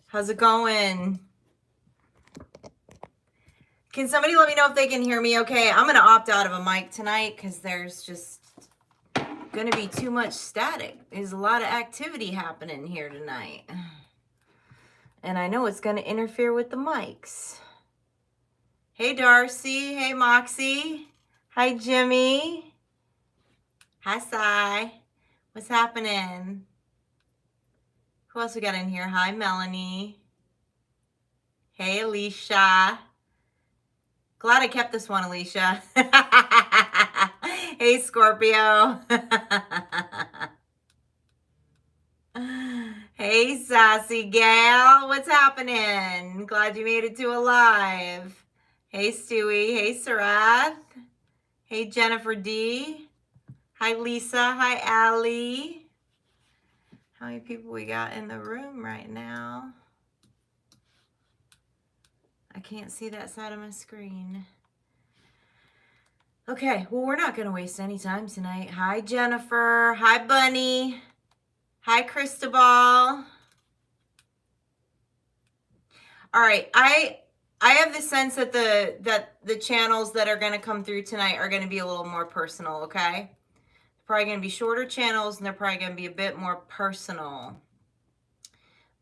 How's it going? Can somebody let me know if they can hear me okay? I'm going to opt out of a mic tonight because there's just going to be too much static. There's a lot of activity happening here tonight. And I know it's going to interfere with the mics. Hey, Darcy. Hey, Moxie. Hi, Jimmy. Hi, Sai. What's happening? Who else we got in here? Hi, Melanie. Hey, Alicia. Glad I kept this one, Alicia. Hey, Scorpio. Hey, sassy gal. What's happening? Glad you made it to alive. Hey, Stewie. Hey, Sarath. Hey, Jennifer D. Hi, Lisa. Hi, Allie. How many people we got in the room right now? I can't see that side of my screen. Okay, well, we're not going to waste any time tonight. Hi, Jennifer. Hi, Bunny. Hi, Cristobal. All right, I have the sense that the channels that are going to come through tonight are going to be a little more personal, okay? Probably going to be shorter channels, and they're probably going to be a bit more personal.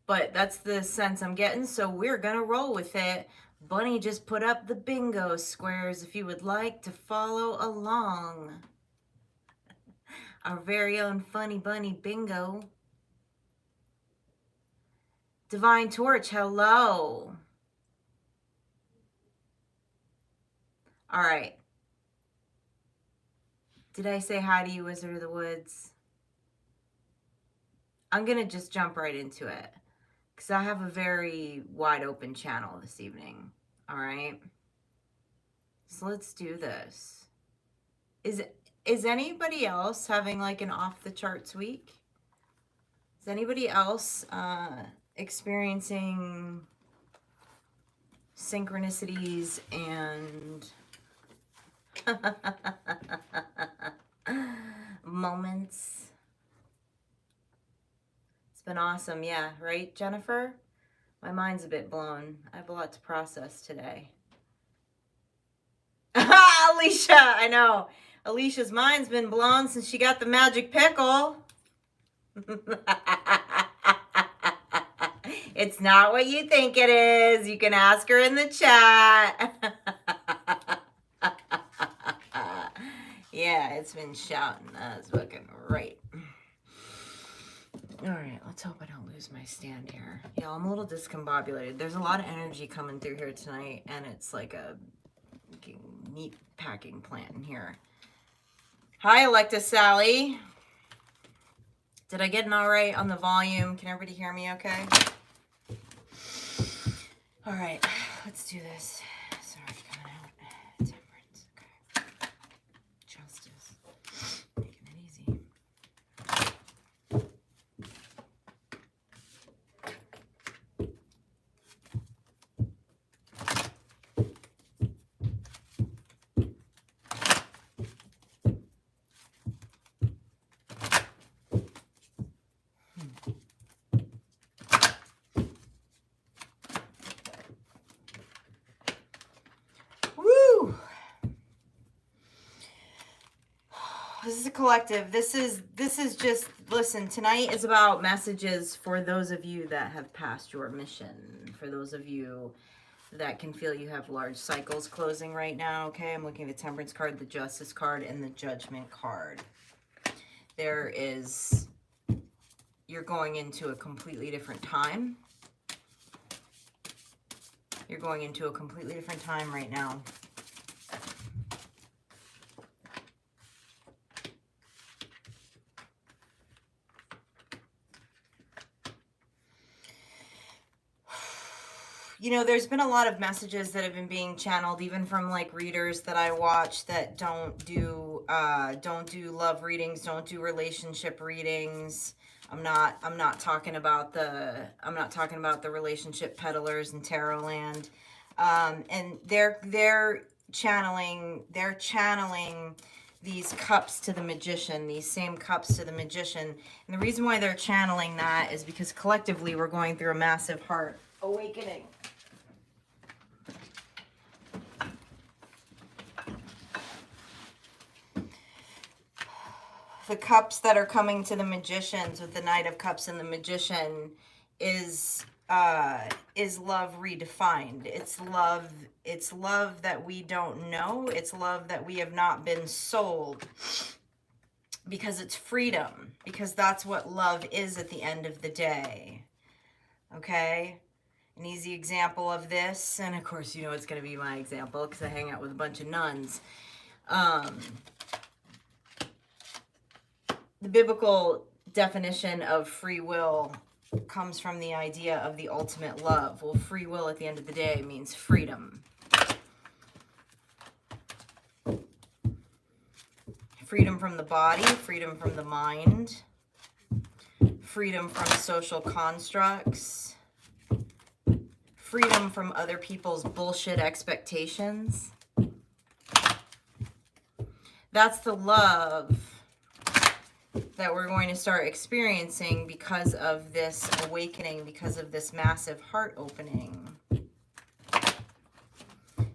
But that's the sense I'm getting, so we're going to roll with it. Bunny just put up the bingo squares if you would like to follow along. Our very own Funny Bunny bingo. Divine Torch, hello. All right. Did I say hi to you, Wizard of the Woods? I'm going to just jump right into it because I have a very wide open channel this evening. All right. So let's do this. Is anybody else having like an off the charts week? Is anybody else experiencing synchronicities and moments? It's been awesome. Yeah, right, Jennifer? My mind's a bit blown. I have a lot to process today. Alicia, I know. Alicia's mind's been blown since she got the magic pickle. It's not what you think it is. You can ask her in the chat. Yeah, it's been shouting. That's fucking right. All right, let's hope I don't lose my stand here. Yeah, I'm a little discombobulated. There's a lot of energy coming through here tonight, and it's like a meat packing plant in here. Hi, Electa Sally. Did I get an all right on the volume? Can everybody hear me okay? All right, let's do this. Sorry, coming out. Temperance, okay. Justice. Making it easy. This is a collective. This is just, listen, tonight is about messages for those of you that have passed your mission. For those of you that can feel you have large cycles closing right now, okay? I'm looking at the Temperance card, the Justice card, and the Judgment card. There is, you're going into a completely different time. You're going into a completely different time right now. You know, there's been a lot of messages that have been being channeled, even from like readers that I watch that don't do love readings, don't do relationship readings. I'm not talking about the relationship peddlers in Tarot Land. And they're channeling these cups to the magician, these same cups to the magician. And the reason why they're channeling that is because collectively we're going through a massive heart awakening. The cups that are coming to the magicians with the Knight of Cups and the Magician is love redefined. It's love that we don't know. It's love that we have not been sold, because it's freedom, because that's what love is at the end of the day. Okay? An easy example of this, and of course you know it's going to be my example because I hang out with a bunch of nuns. The biblical definition of free will comes from the idea of the ultimate love. Well, free will at the end of the day means freedom. Freedom from the body, freedom from the mind, freedom from social constructs, freedom from other people's bullshit expectations. That's the love that we're going to start experiencing because of this awakening, because of this massive heart opening.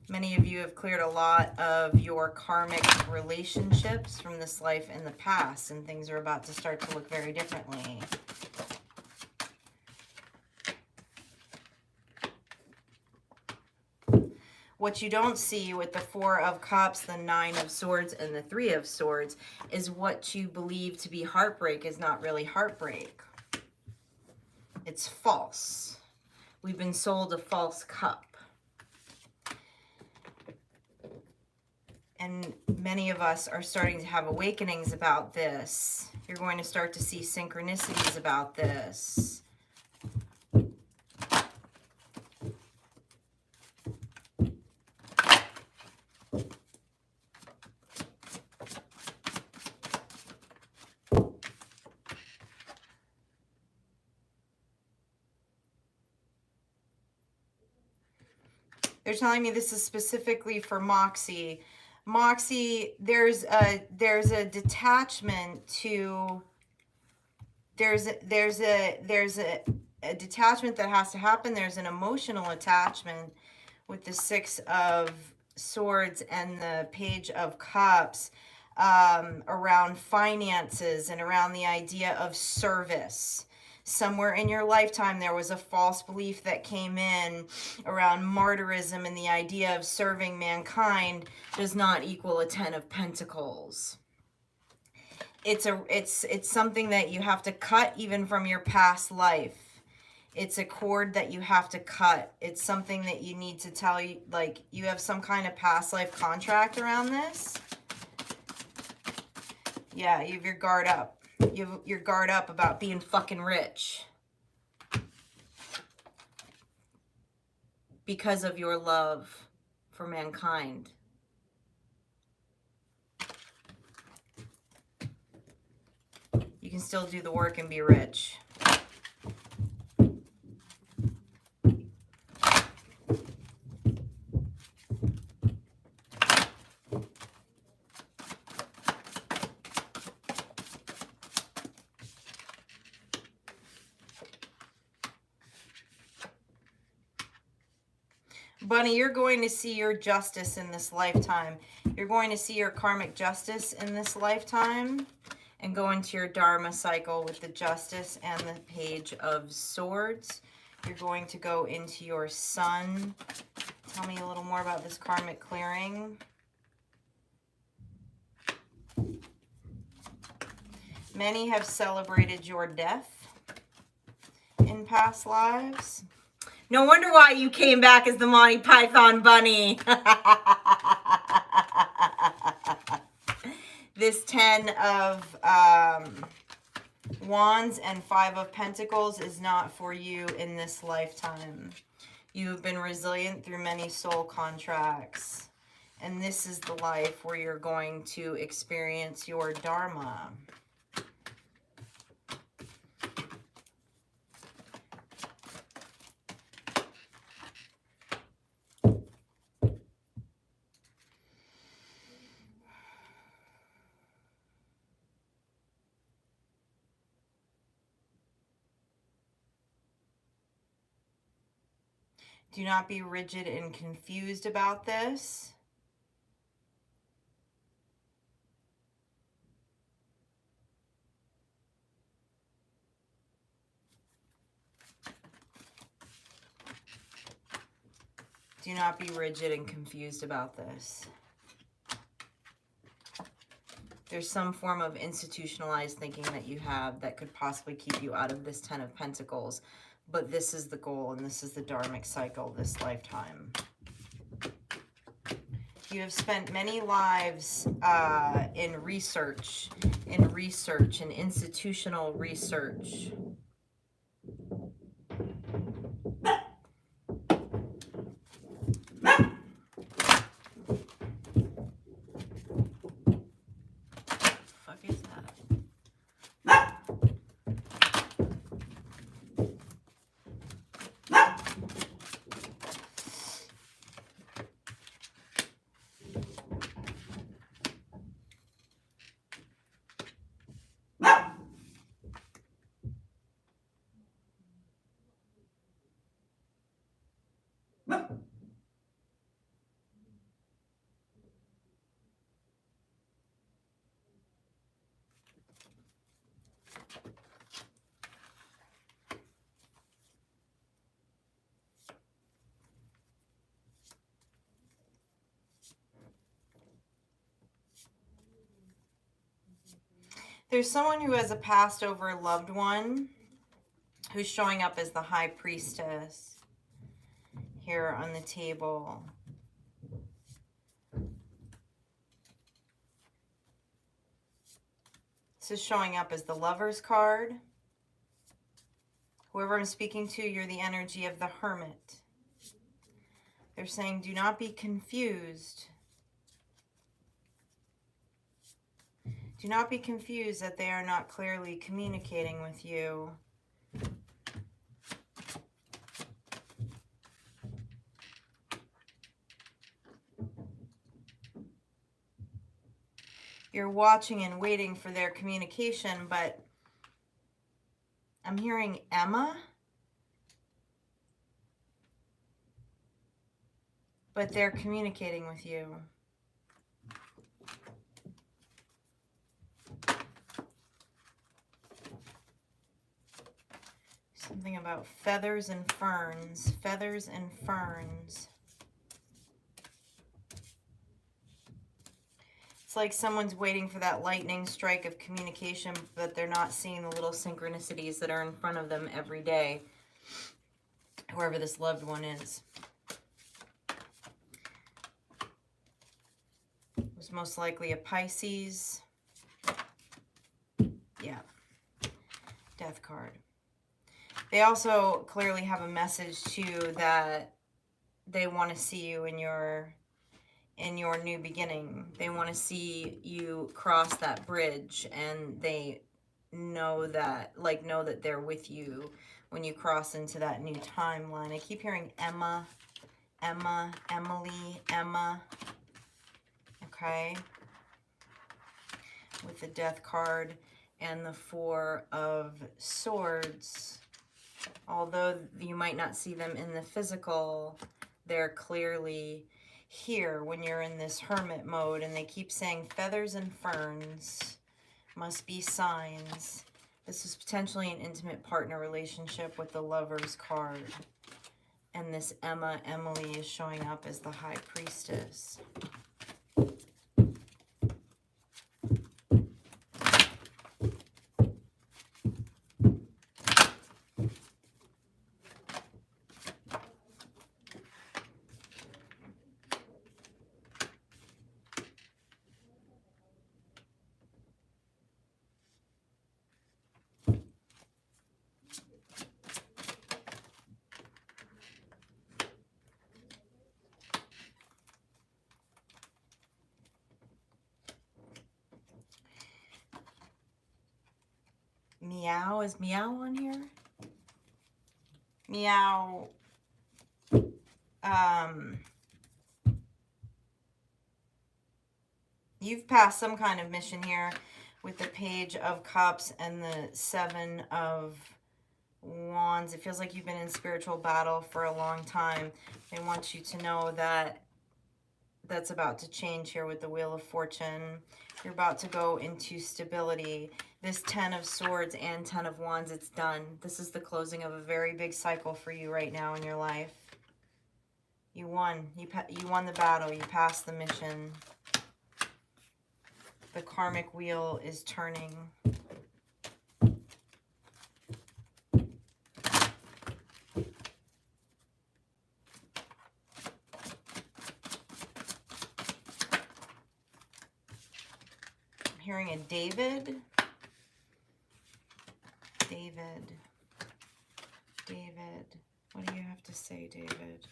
Many of you have cleared a lot of your karmic relationships from this life in the past, and things are about to start to look very differently. What you don't see with the Four of Cups, the Nine of Swords, and the Three of Swords is what you believe to be heartbreak is not really heartbreak. It's false. We've been sold a false cup. And many of us are starting to have awakenings about this. You're going to start to see synchronicities about this. They're telling me this is specifically for Moxie. Moxie, there's a detachment to, there's a detachment that has to happen. There's an emotional attachment with the Six of Swords and the Page of Cups around finances and around the idea of service. Somewhere in your lifetime, there was a false belief that came in around martyrism, and the idea of serving mankind does not equal a Ten of Pentacles. It's something that you have to cut even from your past life. It's a cord that you have to cut. It's something that you need to tell you, like you have some kind of past life contract around this. Yeah, you have your guard up. You have your guard up about being fucking rich. Because of your love for mankind. You can still do the work and be rich. Bunny, you're going to see your justice in this lifetime. You're going to see your karmic justice in this lifetime and go into your Dharma cycle with the Justice and the Page of Swords. You're going to go into your Sun. Tell me a little more about this karmic clearing. Many have celebrated your death in past lives. No wonder why you came back as the Monty Python Bunny. This 10 of Wands and 5 of Pentacles is not for you in this lifetime. You have been resilient through many soul contracts. And this is the life where you're going to experience your Dharma. Do not be rigid and confused about this. Do not be rigid and confused about this. There's some form of institutionalized thinking that you have that could possibly keep you out of this Ten of Pentacles. But this is the goal, and this is the dharmic cycle this lifetime. You have spent many lives in research, in institutional research. There's someone who has a passed over loved one who's showing up as the High Priestess here on the table. This is showing up as the Lover's card. Whoever I'm speaking to, you're the energy of the Hermit. They're saying, do not be confused. Do not be confused that they are not clearly communicating with you. You're watching and waiting for their communication, but I'm hearing Emma. But they're communicating with you. Something about feathers and ferns. Feathers and ferns. It's like someone's waiting for that lightning strike of communication, but they're not seeing the little synchronicities that are in front of them every day. Whoever this loved one is. It was most likely a Pisces. Yeah. Death card. They also clearly have a message too that they want to see you in your new beginning. They want to see you cross that bridge, and they know that they're with you when you cross into that new timeline. I keep hearing Emma, Emma, Emily, Emma. Okay. With the Death card and the Four of Swords. Although you might not see them in the physical, they're clearly here when you're in this hermit mode, and they keep saying feathers and ferns must be signs. This is potentially an intimate partner relationship with the Lover's card. And this Emma, Emily, is showing up as the High Priestess. Meow, is Meow on here? Meow. You've passed some kind of mission here with the Page of Cups and the Seven of Wands. It feels like you've been in spiritual battle for a long time. They want you to know that that's about to change here with the Wheel of Fortune. You're about to go into stability. This 10 of Swords and 10 of Wands, it's done. This is the closing of a very big cycle for you right now in your life. You won. You won the battle. You passed the mission. The karmic wheel is turning. Hearing a David. David. What do you have to say, David?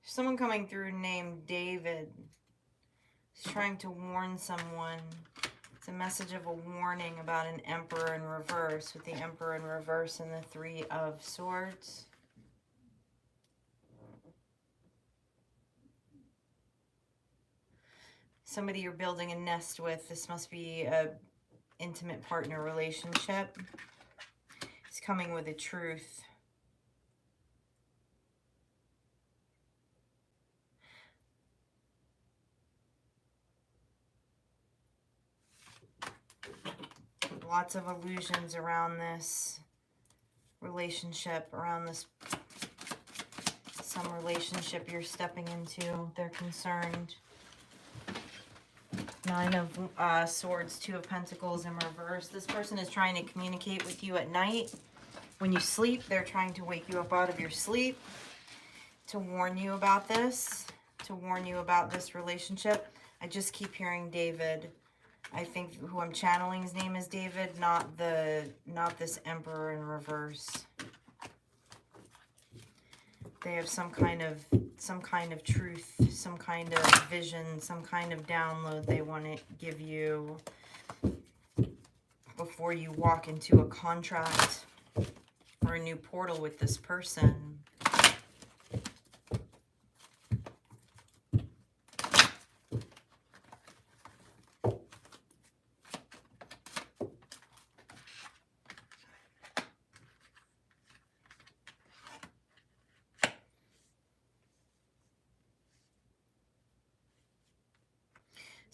Someone coming through named David is trying to warn someone. It's a message of a warning about an Emperor in reverse, with the Emperor in reverse and the 3 of Swords. Somebody you're building a nest with. This must be a intimate partner relationship. It's coming with a truth. Lots of illusions around this relationship, around this, some relationship you're stepping into. They're concerned. 9 of Swords, 2 of Pentacles in reverse. This person is trying to communicate with you at night. When you sleep, they're trying to wake you up out of your sleep to warn you about this, to warn you about this relationship. I just keep hearing David. I think who I'm channeling, his name is David, not this Emperor in reverse. They have some kind of truth, some kind of vision, some kind of download they want to give you before you walk into a contract or a new portal with this person.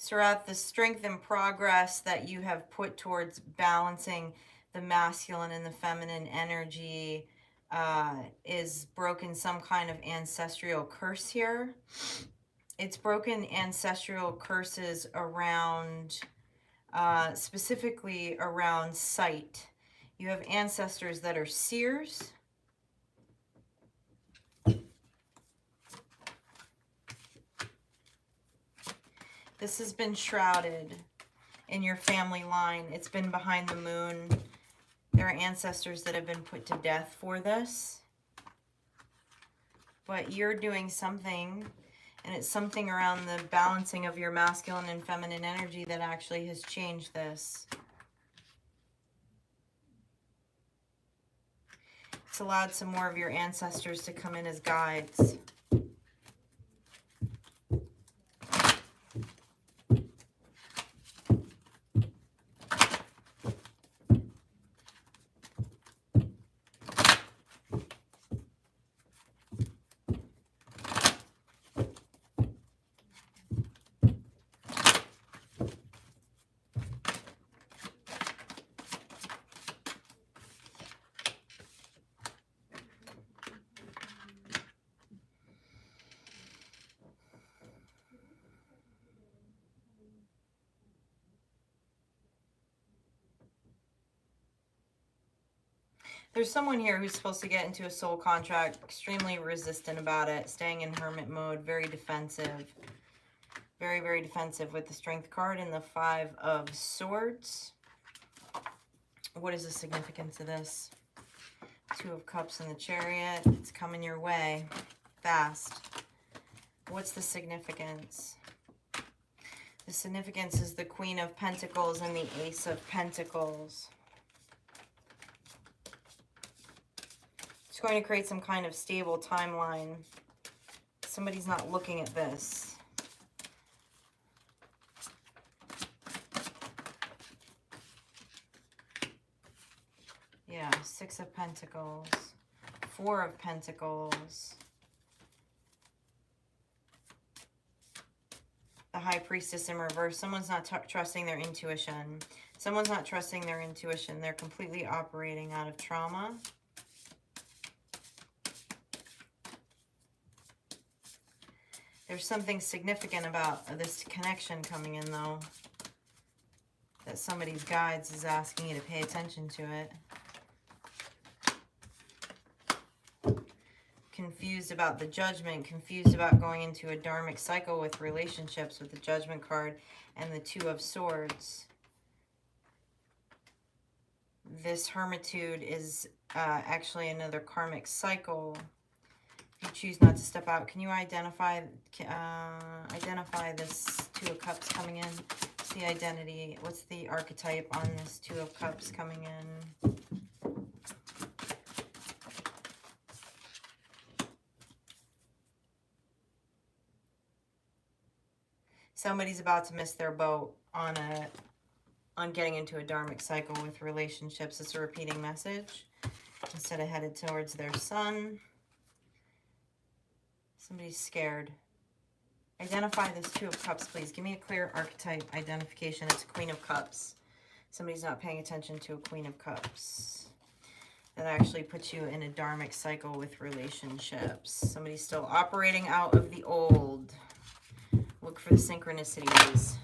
Throughout the strength and progress that you have put towards balancing the masculine and the feminine energy is broken some kind of ancestral curse here. It's broken ancestral curses around, specifically around sight. You have ancestors that are seers. This has been shrouded in your family line. It's been behind the moon. There are ancestors that have been put to death for this. But you're doing something, and it's something around the balancing of your masculine and feminine energy that actually has changed this. It's allowed some more of your ancestors to come in as guides. There's someone here who's supposed to get into a soul contract, extremely resistant about it, staying in hermit mode, very defensive. Very, very defensive with the Strength card and the 5 of Swords. What is the significance of this? 2 of Cups and the Chariot. It's coming your way fast. What's the significance? The significance is the Queen of Pentacles and the Ace of Pentacles. It's going to create some kind of stable timeline. Somebody's not looking at this. Yeah, 6 of Pentacles, 4 of Pentacles, the High Priestess in reverse. Someone's not trusting their intuition. Someone's not trusting their intuition. They're completely operating out of trauma. There's something significant about this connection coming in, though, that somebody's guides is asking you to pay attention to it. Confused about the Judgment, confused about going into a dharmic cycle with relationships with the Judgment card and the 2 of Swords. This Hermitude is actually another karmic cycle. If you choose not to step out, can you identify this 2 of Cups coming in? What's the identity? What's the archetype on this 2 of Cups coming in? Somebody's about to miss their boat on getting into a dharmic cycle with relationships. It's a repeating message. Instead of headed towards their sun. Somebody's scared. Identify this 2 of Cups, please. Give me a clear archetype identification. It's a Queen of Cups. Somebody's not paying attention to a Queen of Cups. That actually puts you in a dharmic cycle with relationships. Somebody's still operating out of the old. Look for the synchronicities.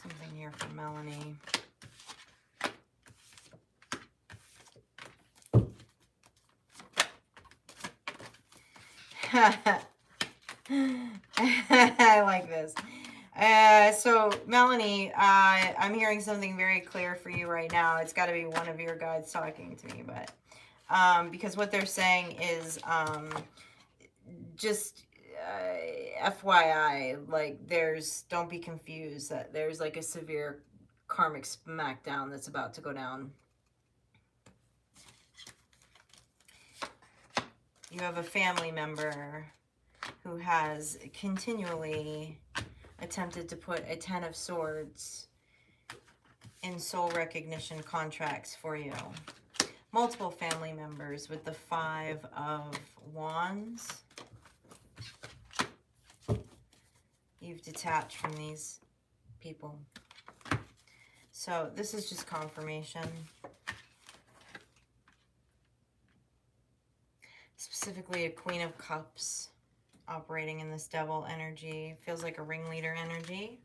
Something here from Melanie. I like this. So Melanie, I'm hearing something very clear for you right now. It's got to be one of your guides talking to me, but because what they're saying is just FYI, like don't be confused that there's like a severe karmic smackdown that's about to go down. You have a family member who has continually attempted to put a 10 of Swords in soul recognition contracts for you. Multiple family members with the 5 of Wands. You've detached from these people. So this is just confirmation. Specifically a Queen of Cups operating in this devil energy. Feels like a ringleader energy.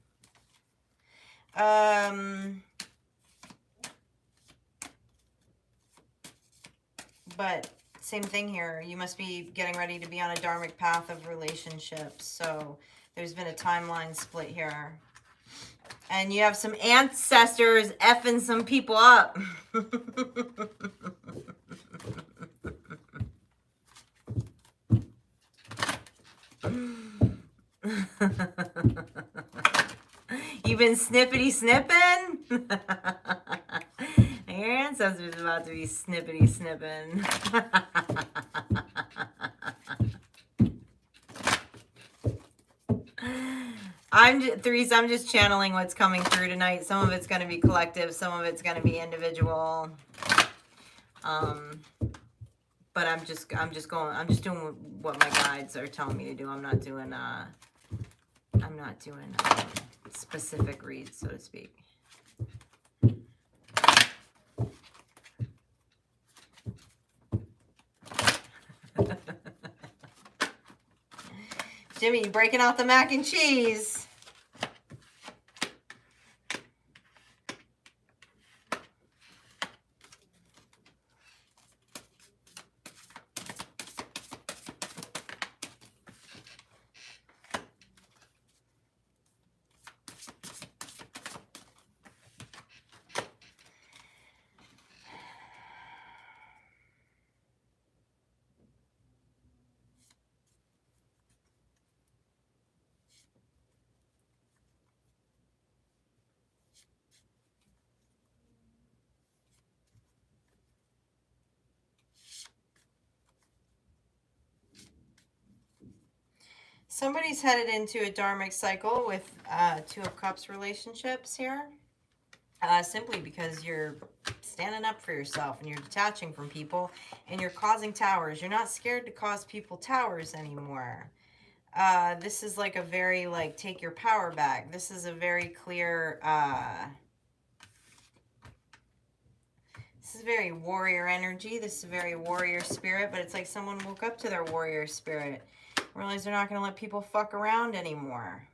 But same thing here. You must be getting ready to be on a dharmic path of relationships. So there's been a timeline split here. And you have some ancestors effing some people up. You've been snippity snipping? Your ancestors about to be snippity snipping. Therese, I'm just channeling what's coming through tonight. Some of it's going to be collective, some of it's going to be individual. But I'm just doing what my guides are telling me to do. I'm not doing specific reads, so to speak. Jimmy, you breaking out the mac and cheese. Somebody's headed into a dharmic cycle with Two of Cups relationships here. Simply because you're standing up for yourself and you're detaching from people and you're causing towers. You're not scared to cause people towers anymore. This is like a very, like, take your power back. This is a very clear, this is very warrior energy. This is very warrior spirit, but it's like someone woke up to their warrior spirit, realized they're not going to let people fuck around anymore.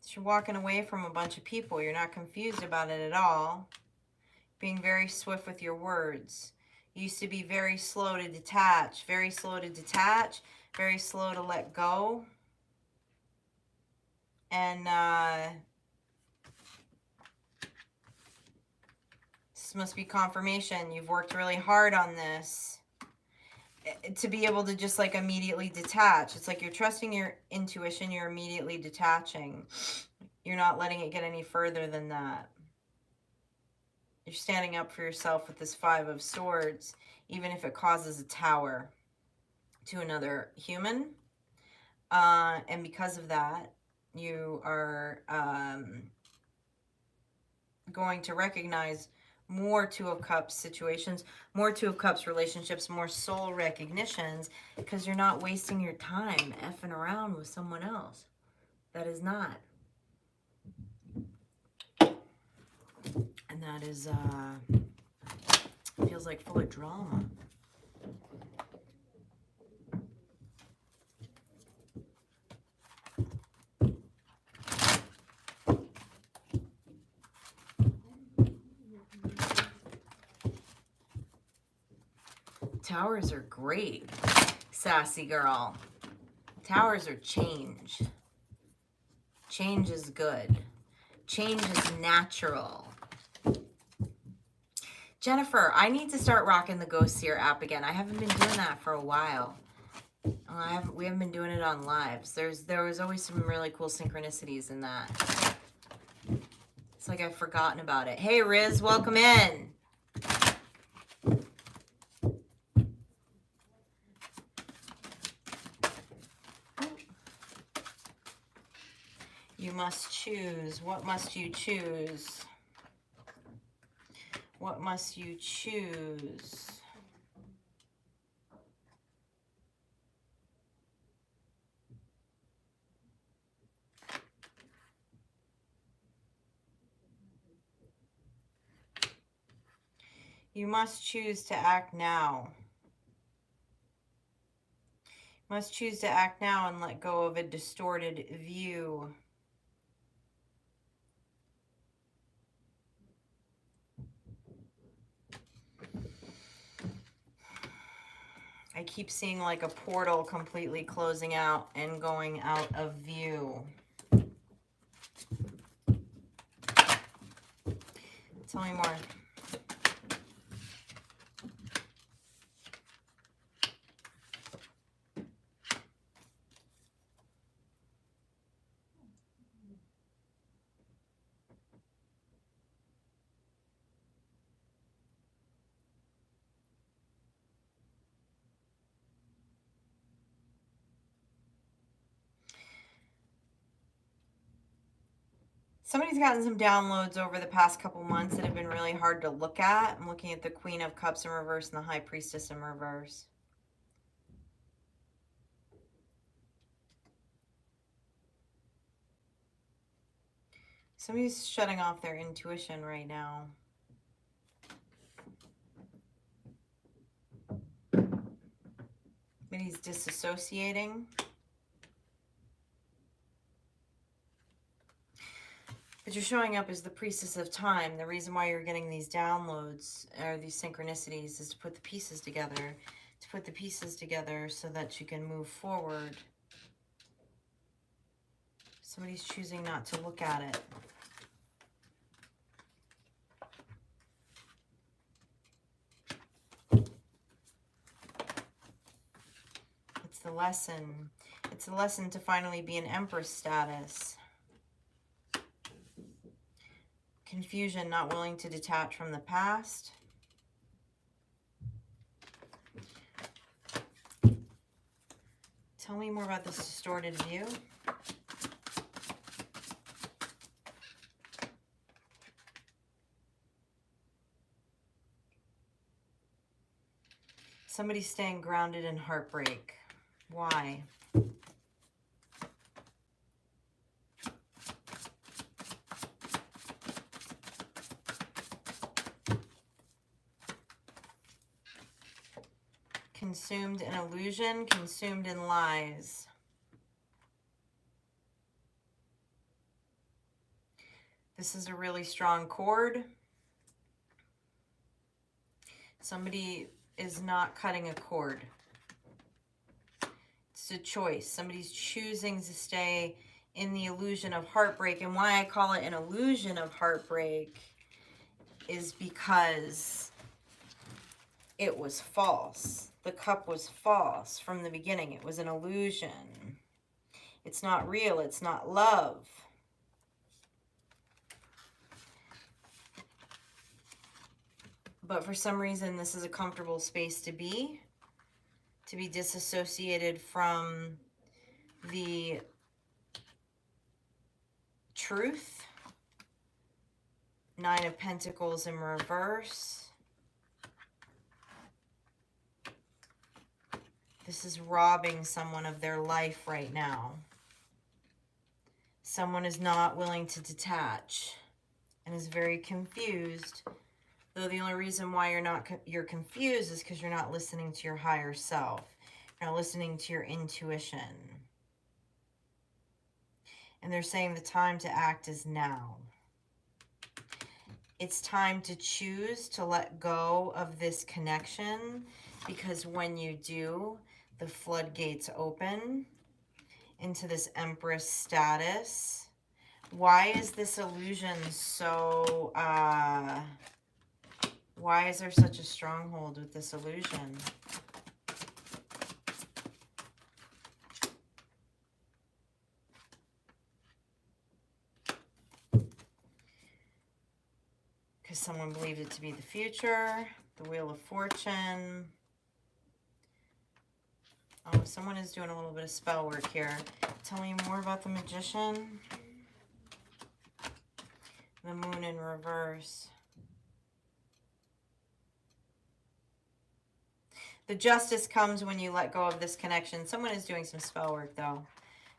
So you're walking away from a bunch of people. You're not confused about it at all. Being very swift with your words. You used to be very slow to detach, very slow to detach, very slow to let go. And this must be confirmation. You've worked really hard on this to be able to just like immediately detach. It's like you're trusting your intuition, you're immediately detaching. You're not letting it get any further than that. You're standing up for yourself with this Five of Swords, even if it causes a tower to another human. And because of that, you are going to recognize more Two of Cups situations, more Two of Cups relationships, more soul recognitions, because you're not wasting your time effing around with someone else. That is not. And that is, feels like full of drama. Towers are great, sassy girl. Towers are change. Change is good. Change is natural. Jennifer, I need to start rocking the Ghost Seer app again. I haven't been doing that for a while. We haven't been doing it on lives. There was always some really cool synchronicities in that. It's like I've forgotten about it. Hey, Riz, welcome in. You must choose. What must you choose? What must you choose? You must choose to act now. You must choose to act now and let go of a distorted view. I keep seeing like a portal completely closing out and going out of view. Tell me more. Somebody's gotten some downloads over the past couple months that have been really hard to look at. I'm looking at the Queen of Cups in reverse and the High Priestess in reverse. Somebody's shutting off their intuition right now. Somebody's disassociating. But you're showing up as the Priestess of Time. The reason why you're getting these downloads or these synchronicities is to put the pieces together. To put the pieces together so that you can move forward. Somebody's choosing not to look at it. It's the lesson. It's a lesson to finally be in Empress status. Confusion, not willing to detach from the past. Tell me more about this distorted view. Somebody's staying grounded in heartbreak. Why? Consumed in illusion, consumed in lies. This is a really strong cord. Somebody is not cutting a cord. It's a choice. Somebody's choosing to stay in the illusion of heartbreak. And why I call it an illusion of heartbreak is because it was false. The cup was false from the beginning. It was an illusion. It's not real. It's not love. But for some reason, this is a comfortable space to be disassociated from the truth. 9 of Pentacles in reverse. This is robbing someone of their life right now. Someone is not willing to detach and is very confused. Though the only reason why you're confused is because you're not listening to your higher self. You're not listening to your intuition. And they're saying the time to act is now. It's time to choose to let go of this connection, because when you do, the floodgates open into this Empress status. Why is this illusion so, why is there such a stronghold with this illusion? Because someone believed it to be the future. The Wheel of Fortune. Oh, someone is doing a little bit of spell work here. Tell me more about the Magician. The Moon in reverse. The Justice comes when you let go of this connection. Someone is doing some spell work, though.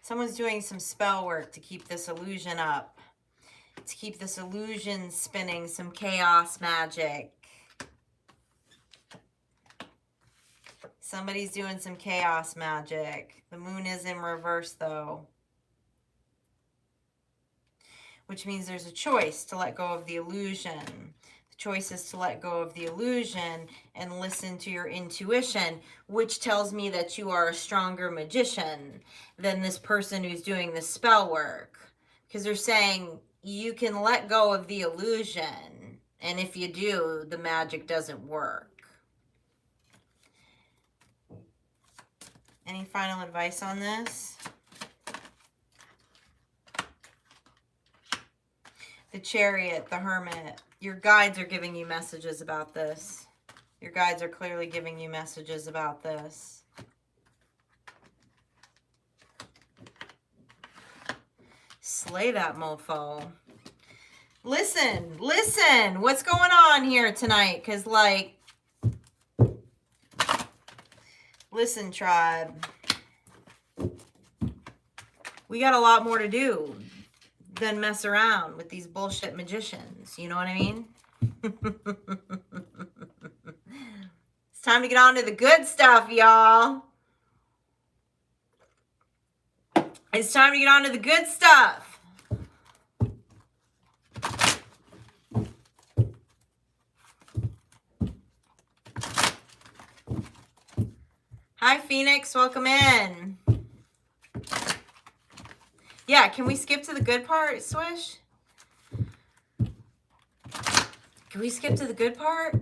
Someone's doing some spell work to keep this illusion up. To keep this illusion spinning. Some chaos magic. Somebody's doing some chaos magic. The Moon is in reverse, though. Which means there's a choice to let go of the illusion. The choice is to let go of the illusion and listen to your intuition, which tells me that you are a stronger magician than this person who's doing the spell work. Because they're saying you can let go of the illusion, and if you do, the magic doesn't work. Any final advice on this? The Chariot, the Hermit. Your guides are giving you messages about this. Your guides are clearly giving you messages about this. Slay that mofo. Listen, listen. What's going on here tonight? Because, like, listen, tribe. We got a lot more to do than mess around with these bullshit magicians. You know what I mean? It's time to get on to the good stuff, y'all. It's time to get on to the good stuff. Hi, Phoenix. Welcome in. Yeah, can we skip to the good part, Swish? Can we skip to the good part?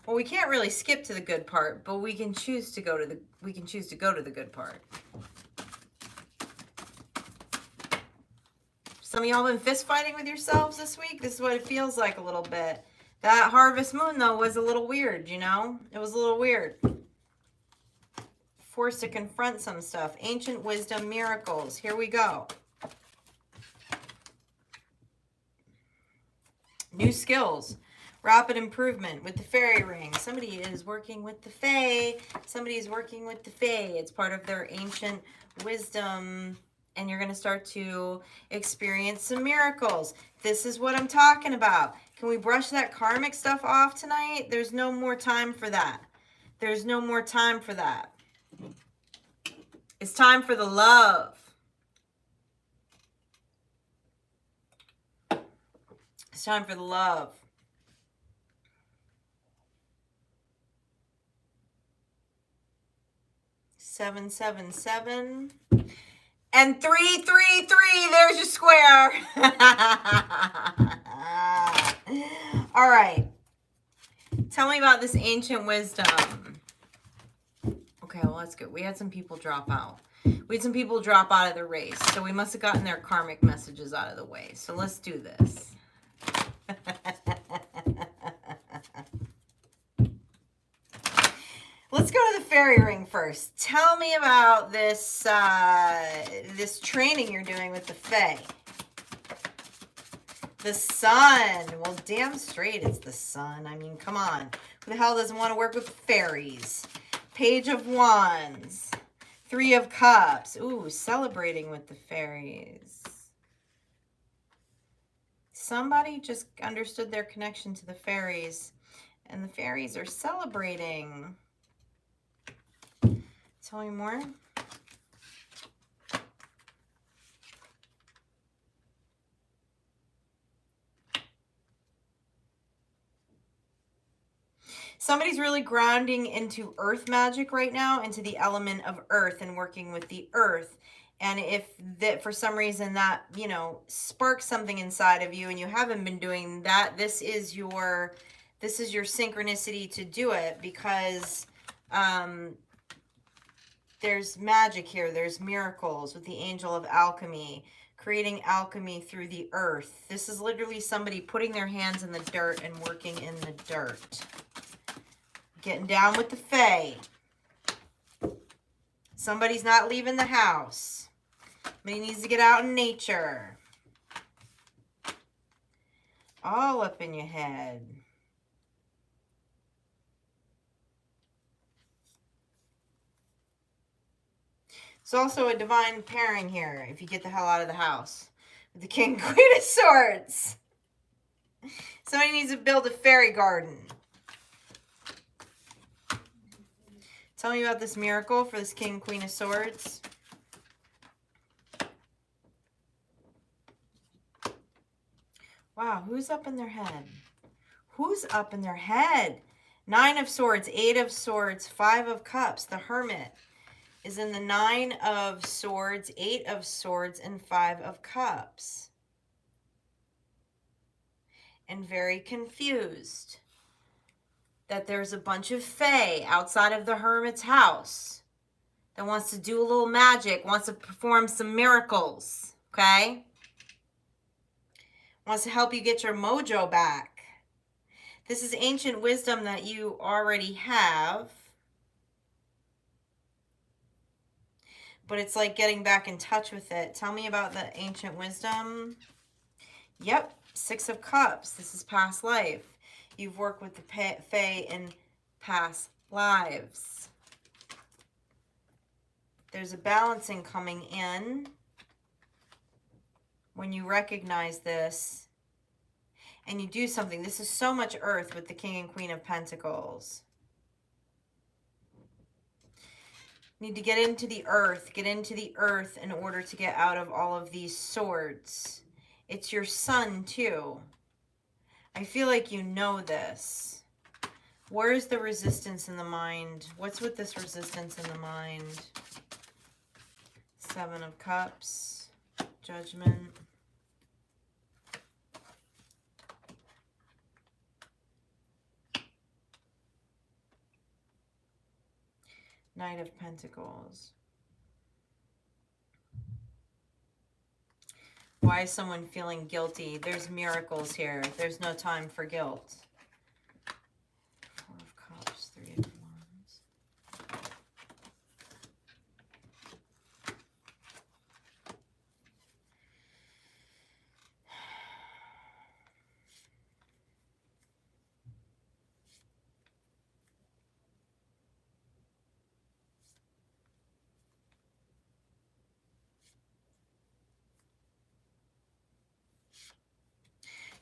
Well, we can't really skip to the good part, but we can choose to go to the good part. Some of y'all been fist fighting with yourselves this week. This is what it feels like a little bit. That harvest moon, though, was a little weird, you know? It was a little weird. Forced to confront some stuff. Ancient wisdom, miracles. Here we go. New skills. Rapid improvement with the fairy ring. Somebody is working with the fae. Somebody is working with the fae. It's part of their ancient wisdom. And you're going to start to experience some miracles. This is what I'm talking about. Can we brush that karmic stuff off tonight? There's no more time for that. There's no more time for that. It's time for the love. It's time for the love. Seven, 7, 7. And 3, 3, 3. There's your square. All right. Tell me about this ancient wisdom. Okay, well, that's good. We had some people drop out. We had some people drop out of the race. So we must have gotten their karmic messages out of the way. So let's do this. Let's go to the fairy ring first. Tell me about this this training you're doing with the fae. The sun. Well, damn straight it's the sun. I mean, come on. Who the hell doesn't want to work with fairies? Page of Wands. 3 of Cups. Ooh, celebrating with the fairies. Somebody just understood their connection to the fairies. And the fairies are celebrating. Tell me more. Somebody's really grounding into earth magic right now, into the element of earth and working with the earth. And if that for some reason that, you know, sparks something inside of you and you haven't been doing that, this is your synchronicity to do it, because there's magic here. There's miracles with the angel of alchemy, creating alchemy through the earth. This is literally somebody putting their hands in the dirt and working in the dirt. Getting down with the fae. Somebody's not leaving the house. Somebody needs to get out in nature. All up in your head. It's also a divine pairing here if you get the hell out of the house. With the King and Queen of Swords. Somebody needs to build a fairy garden. Tell me about this miracle for this King and Queen of Swords. Wow, who's up in their head? Who's up in their head? 9 of Swords, 8 of Swords, 5 of Cups. The Hermit is in the 9 of Swords, 8 of Swords, and 5 of Cups. And very confused that there's a bunch of fae outside of the Hermit's house that wants to do a little magic, wants to perform some miracles, okay? Wants to help you get your mojo back. This is ancient wisdom that you already have. But it's like getting back in touch with it. Tell me about the ancient wisdom. Yep, 6 of Cups. This is past life. You've worked with the fae in past lives. There's a balancing coming in when you recognize this and you do something. This is so much earth with the King and Queen of Pentacles. You need to get into the earth in order to get out of all of these swords. It's your sun too. I feel like you know this. Where is the resistance in the mind? What's with this resistance in the mind? 7 of Cups, Judgment. Knight of Pentacles. Why is someone feeling guilty? There's miracles here. There's no time for guilt.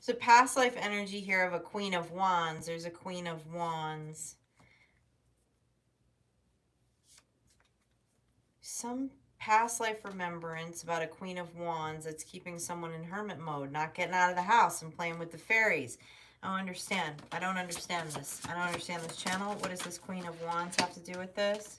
So past life energy here of a Queen of Wands. There's a Queen of Wands. Some past life remembrance about a Queen of Wands that's keeping someone in hermit mode, not getting out of the house and playing with the fairies. I don't understand. I don't understand this. I don't understand this channel. What does this Queen of Wands have to do with this?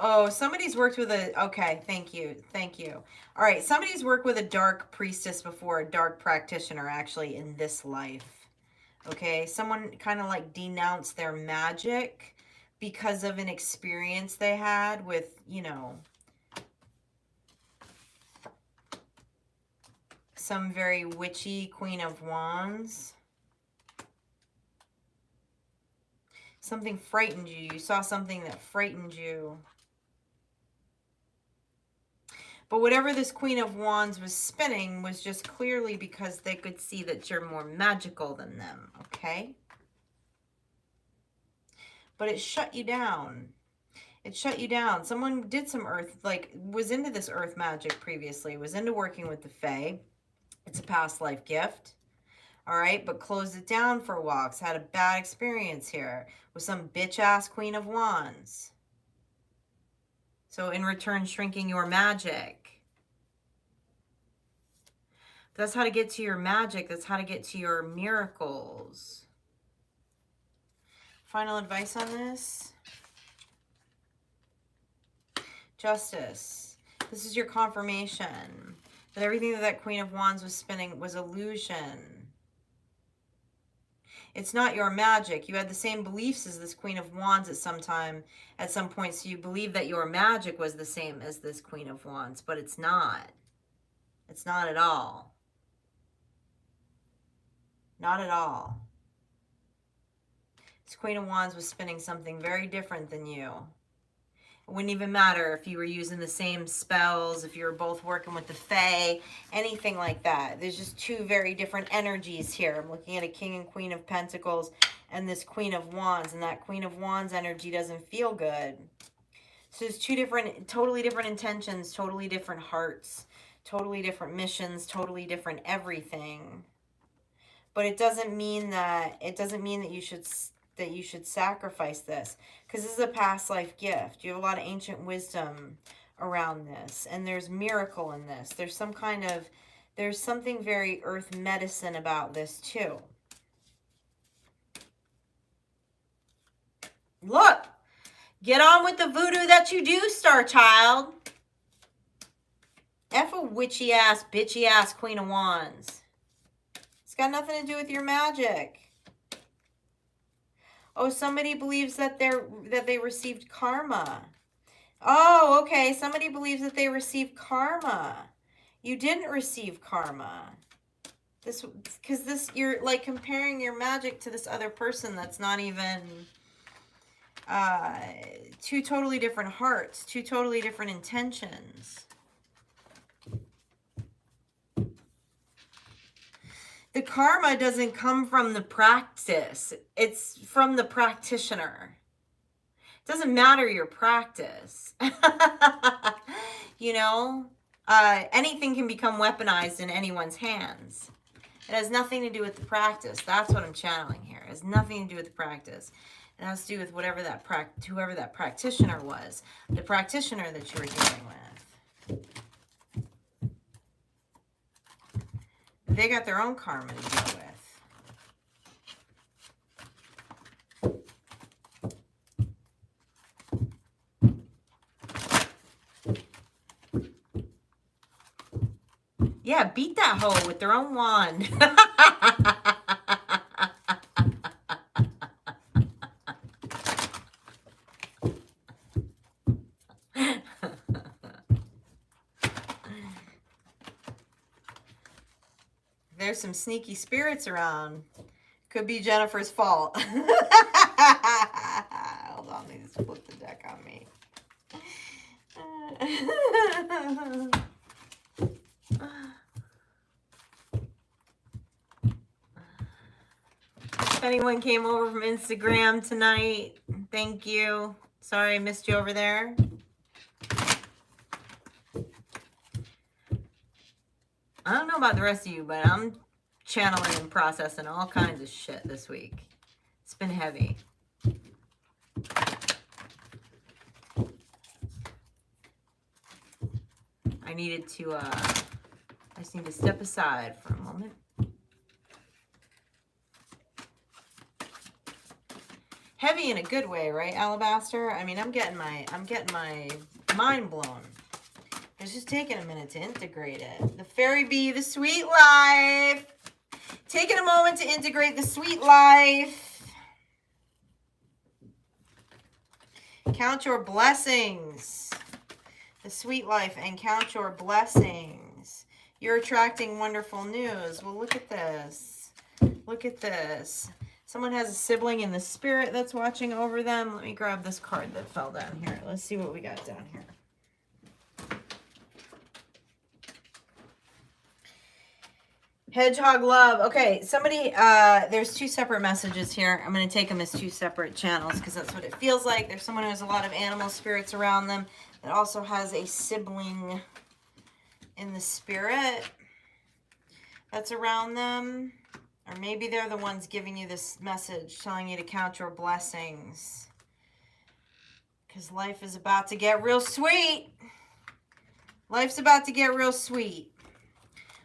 Oh, somebody's worked with a, okay, thank you, thank you. All right, somebody's worked with a dark priestess before, a dark practitioner actually in this life. Okay, someone kind of like denounced their magic because of an experience they had with, you know, some very witchy Queen of Wands. Something frightened you. You saw something that frightened you. But whatever this Queen of Wands was spinning was just clearly because they could see that you're more magical than them, okay? But it shut you down. It shut you down. Someone did some earth, like, was into this earth magic previously, was into working with the Fae. It's a past life gift, all right? But closed it down for a while because had a bad experience here with some bitch-ass Queen of Wands. So in return, shrinking your magic. That's how to get to your magic. That's how to get to your miracles. Final advice on this? Justice. This is your confirmation that everything that Queen of Wands was spinning was illusion. It's not your magic. You had the same beliefs as this Queen of Wands at some point, so you believe that your magic was the same as this Queen of Wands, but it's not. It's not at all. Not at all. This Queen of Wands was spinning something very different than you. It wouldn't even matter if you were using the same spells, if you were both working with the Fae, anything like that. There's just two very different energies here. I'm looking at a King and Queen of Pentacles and this Queen of Wands, and that Queen of Wands energy doesn't feel good. So there's two different, totally different intentions, totally different hearts, totally different missions, totally different everything. But it doesn't mean that you should sacrifice this, because this is a past life gift. You have a lot of ancient wisdom around this, and there's miracle in this. There's something very earth medicine about this too. Look, get on with the voodoo that you do, Star Child. F a witchy ass, bitchy ass Queen of Wands. It's got nothing to do with your magic. Oh, somebody believes that they received karma. Oh, okay. Somebody believes that they received karma. You didn't receive karma. Because you're like comparing your magic to this other person that's not even two totally different hearts, two totally different intentions. The karma doesn't come from the practice. It's from the practitioner. It doesn't matter your practice. You know, anything can become weaponized in anyone's hands. It has nothing to do with the practice. That's what I'm channeling here. It has nothing to do with the practice. It has to do with whoever that practitioner was, the practitioner that you were dealing with. They got their own karma to deal with. Yeah, beat that hoe with their own wand. There's some sneaky spirits around. Could be Jennifer's fault. Hold on, they just flipped the deck on me. Anyone came over from Instagram tonight, thank you. Sorry I missed you over there. I don't know about the rest of you, but I'm channeling and processing all kinds of shit this week. It's been heavy. I needed to, I just need to step aside for a moment. Heavy in a good way, right, Alabaster? I mean, I'm getting my mind blown. It's just taking a minute to integrate it. The fairy bee, the sweet life. Taking a moment to integrate the sweet life. Count your blessings. The sweet life and count your blessings. You're attracting wonderful news. Well, look at this. Look at this. Someone has a sibling in the spirit that's watching over them. Let me grab this card that fell down here. Let's see what we got down here. Hedgehog love. Okay, somebody, there's two separate messages here. I'm going to take them as two separate channels because that's what it feels like. There's someone who has a lot of animal spirits around them that also has a sibling in the spirit that's around them. Or maybe they're the ones giving you this message, telling you to count your blessings. Because life is about to get real sweet. Life's about to get real sweet.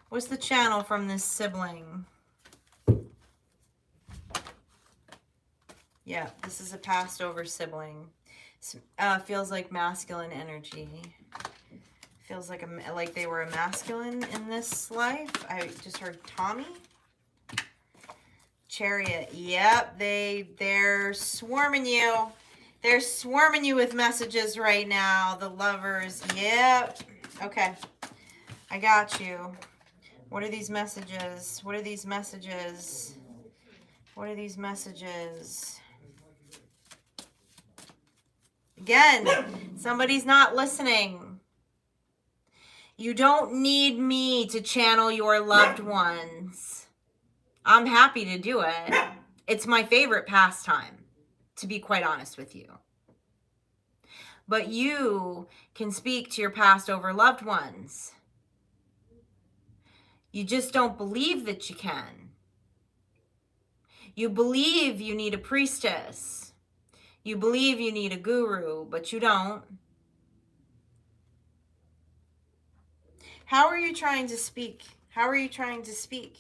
What's the channel from this sibling? Yeah, this is a passed over sibling. Feels like masculine energy. Feels like they were a masculine in this life. I just heard Tommy. Chariot. Yep, they're swarming you. They're swarming you with messages right now. The lovers. Yep. Okay. I got you. What are these messages? What are these messages? What are these messages? Again, somebody's not listening. You don't need me to channel your loved ones. I'm happy to do it. It's my favorite pastime, to be quite honest with you. But you can speak to your passed over loved ones. You just don't believe that you can. You believe you need a priestess. You believe you need a guru, but you don't. How are you trying to speak? How are you trying to speak?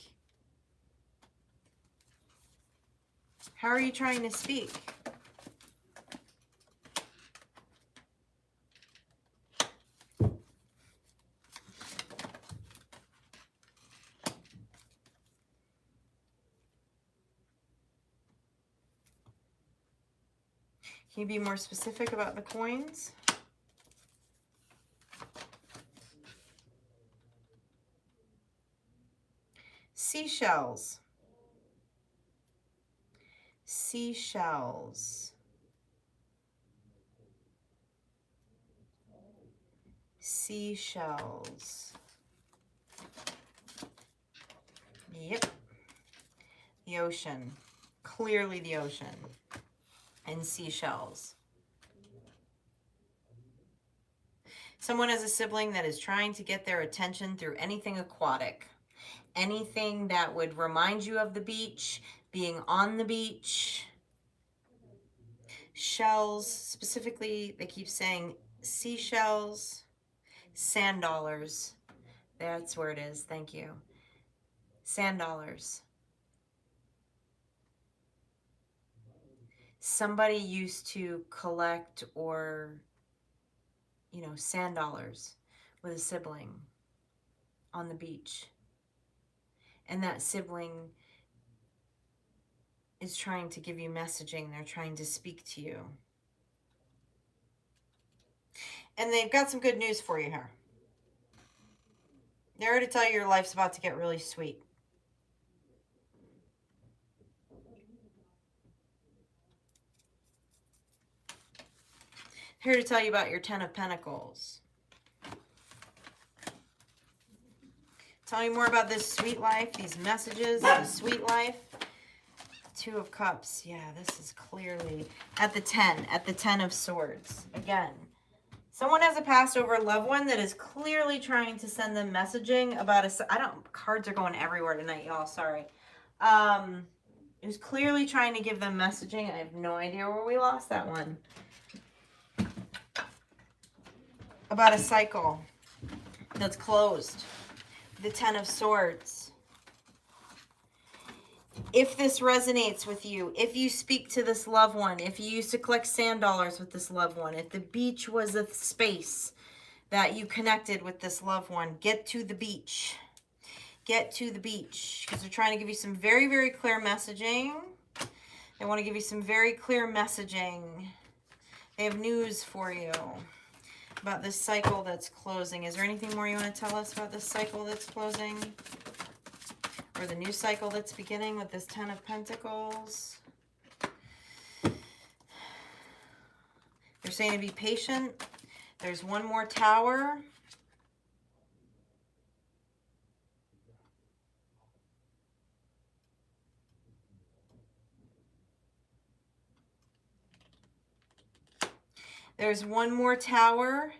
How are you trying to speak? Can you be more specific about the coins? Seashells. Seashells. Seashells. Yep. The ocean. Clearly the ocean. And seashells. Someone has a sibling that is trying to get their attention through anything aquatic. Anything that would remind you of the beach, being on the beach. Shells, specifically, they keep saying seashells, sand dollars. That's where it is, thank you. Sand dollars. Somebody used to collect or, you know, sand dollars with a sibling on the beach. And that sibling is trying to give you messaging. They're trying to speak to you. And they've got some good news for you here. They're here to tell you your life's about to get really sweet. Here to tell you about your 10 of Pentacles. Tell me more about this sweet life, these messages, the sweet life. Two of Cups. Yeah, this is clearly at the 10 of Swords. Again, someone has a passed over loved one that is clearly trying to send them messaging about cards are going everywhere tonight, y'all. Sorry. Is clearly trying to give them messaging. I have no idea where we lost that one. About a cycle that's closed. The 10 of Swords. If this resonates with you, if you speak to this loved one, if you used to collect sand dollars with this loved one, if the beach was a space that you connected with this loved one, get to the beach. Get to the beach, because they're trying to give you some very, very clear messaging. They want to give you some very clear messaging. They have news for you about this cycle that's closing. Is there anything more you want to tell us about this cycle that's closing? Or the new cycle that's beginning with this 10 of Pentacles? They're saying to be patient. There's one more Tower. There's one more Tower,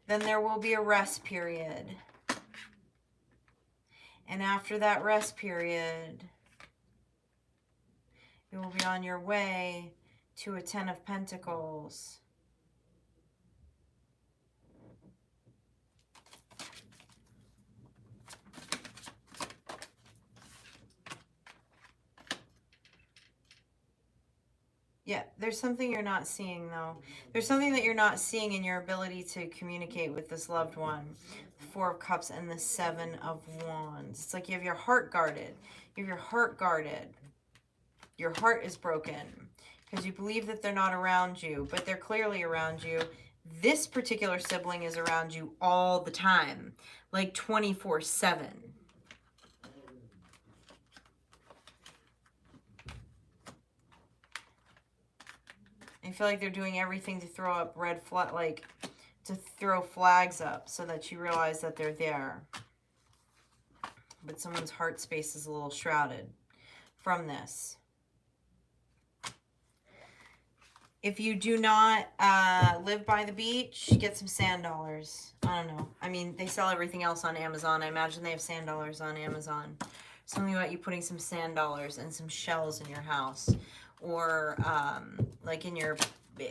then there will be a rest period. And after that rest period, you will be on your way to a 10 of Pentacles. Yeah, there's something you're not seeing, though. There's something that you're not seeing in your ability to communicate with this loved one. 4 of Cups and the 7 of Wands. It's like you have your heart guarded. You have your heart guarded. Your heart is broken because you believe that they're not around you, but they're clearly around you. This particular sibling is around you all the time, like 24/7. I feel like they're doing everything to throw up red flag, like to throw flags up so that you realize that they're there. But someone's heart space is a little shrouded from this. If you do not live by the beach, get some sand dollars. I don't know. I mean, they sell everything else on Amazon. I imagine they have sand dollars on Amazon. Something about you putting some sand dollars and some shells in your house. Or like in your,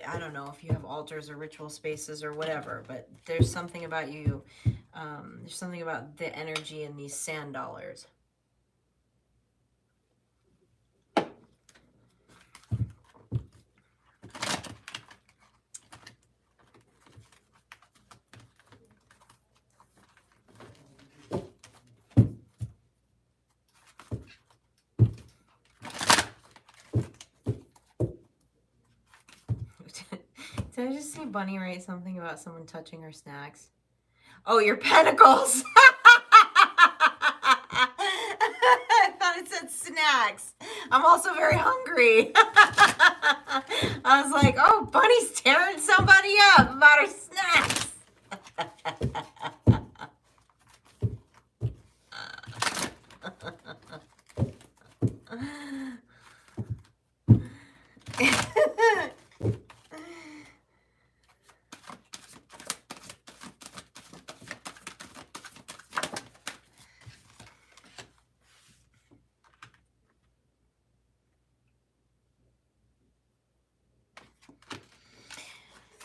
I don't know if you have altars or ritual spaces or whatever, but there's something about you, there's something about the energy in these sand dollars. Did I just see Bunny write something about someone touching her snacks? Oh, your pentacles. I thought it said snacks. I'm also very hungry. I was like, oh, Bunny's tearing somebody up about her snacks.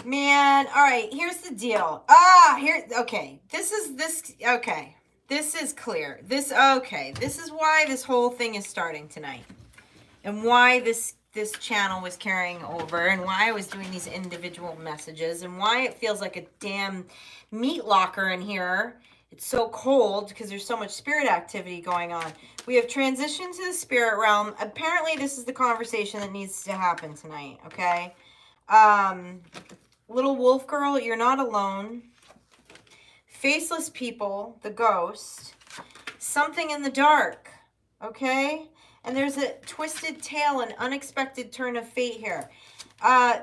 Man, all right, here's the deal. Okay. This is clear. This is why this whole thing is starting tonight. And why this channel was carrying over, and why I was doing these individual messages, and why it feels like a damn meat locker in here. It's so cold because there's so much spirit activity going on. We have transitioned to the spirit realm. Apparently, this is the conversation that needs to happen tonight, okay? Little wolf girl, you're not alone. Faceless people, the ghost. Something in the dark, okay? And there's a twisted tail, an unexpected turn of fate here.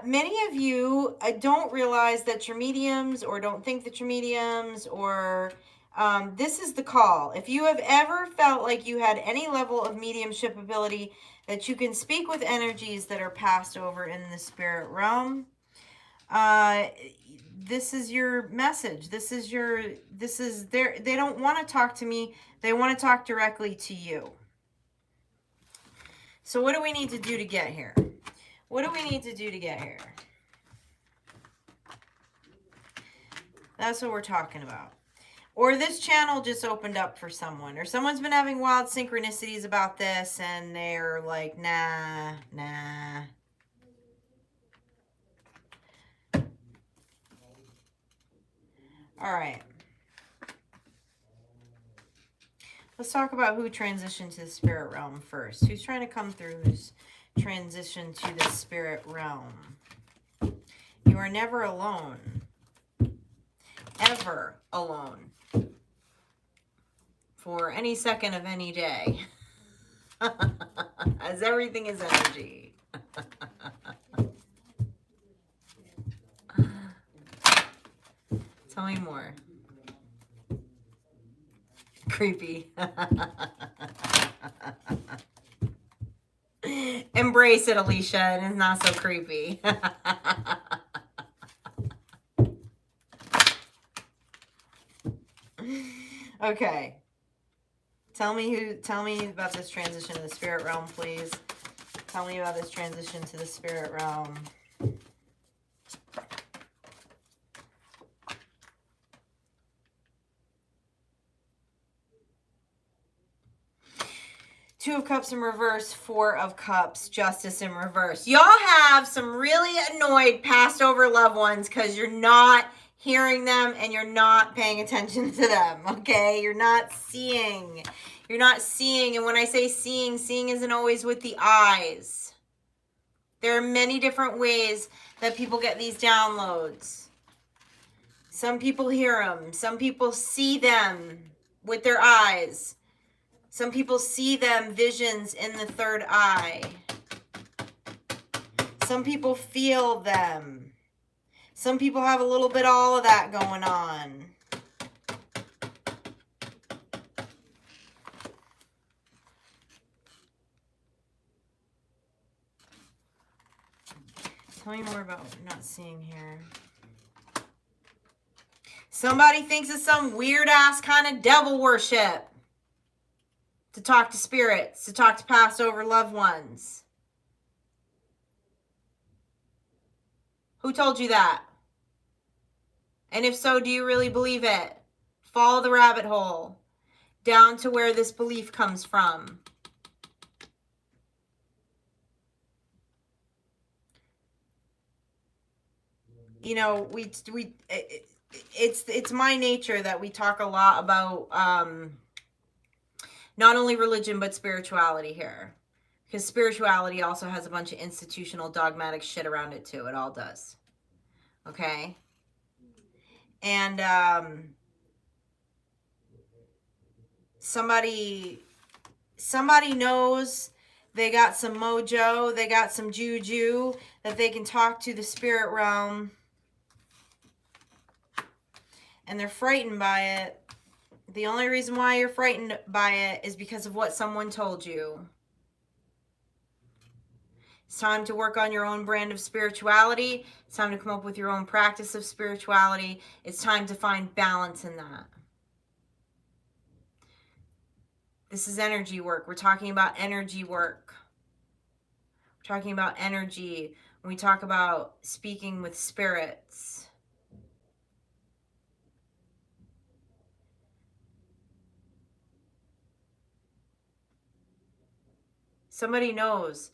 Many of you don't realize that you're mediums, or don't think that you're mediums, or This is the call. If you have ever felt like you had any level of mediumship ability, that you can speak with energies that are passed over in the spirit realm, this is your message. This is their, they don't want to talk to me. They want to talk directly to you. So what do we need to do to get here? What do we need to do to get here? That's what we're talking about. Or this channel just opened up for someone, or someone's been having wild synchronicities about this and they're like, nah. All right. Let's talk about who transitioned to the spirit realm first. Who's trying to come through, who's transitioned to the spirit realm? You are never alone. Ever alone. For any second of any day. As everything is energy. Tell me more. Creepy. Embrace it, Alicia, and it's not so creepy. Okay. Tell me about this transition to the spirit realm, please. Tell me about this transition to the spirit realm. Two of Cups in reverse, Four of Cups, Justice in reverse. Y'all have some really annoyed passed over loved ones because you're not hearing them and you're not paying attention to them, okay? You're not seeing. You're not seeing. And when I say seeing, seeing isn't always with the eyes. There are many different ways that people get these downloads. Some people hear them. Some people see them with their eyes. Some people see them, visions in the third eye. Some people feel them. Some people have a little bit of all of that going on. Tell me more about what you're not seeing here. Somebody thinks it's some weird ass kind of devil worship. To talk to spirits, to talk to passed over loved ones. Who told you that? And if so, do you really believe it? Follow the rabbit hole down to where this belief comes from. You know, it's my nature that we talk a lot about not only religion, but spirituality here. Because spirituality also has a bunch of institutional dogmatic shit around it too. It all does. Okay? And somebody knows they got some mojo, they got some juju, that they can talk to the spirit realm. And they're frightened by it. The only reason why you're frightened by it is because of what someone told you. It's time to work on your own brand of spirituality. It's time to come up with your own practice of spirituality. It's time to find balance in that. This is energy work. We're talking about energy work. We're talking about energy when we talk about speaking with spirits. Somebody knows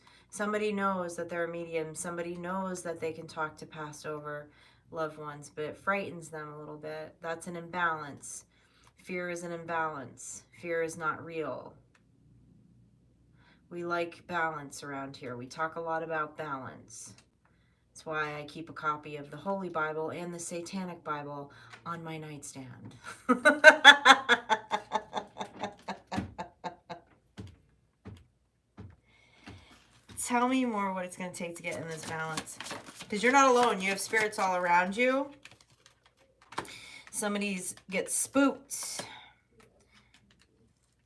that they're a medium. Somebody knows that they can talk to passed over loved ones, but it frightens them a little bit. That's an imbalance. Fear is an imbalance. Fear is not real. We like balance around here. We talk a lot about balance. That's why I keep a copy of the Holy Bible and the Satanic Bible on my nightstand. Tell me more what it's going to take to get in this balance. Because you're not alone. You have spirits all around you. Somebody's get spooked.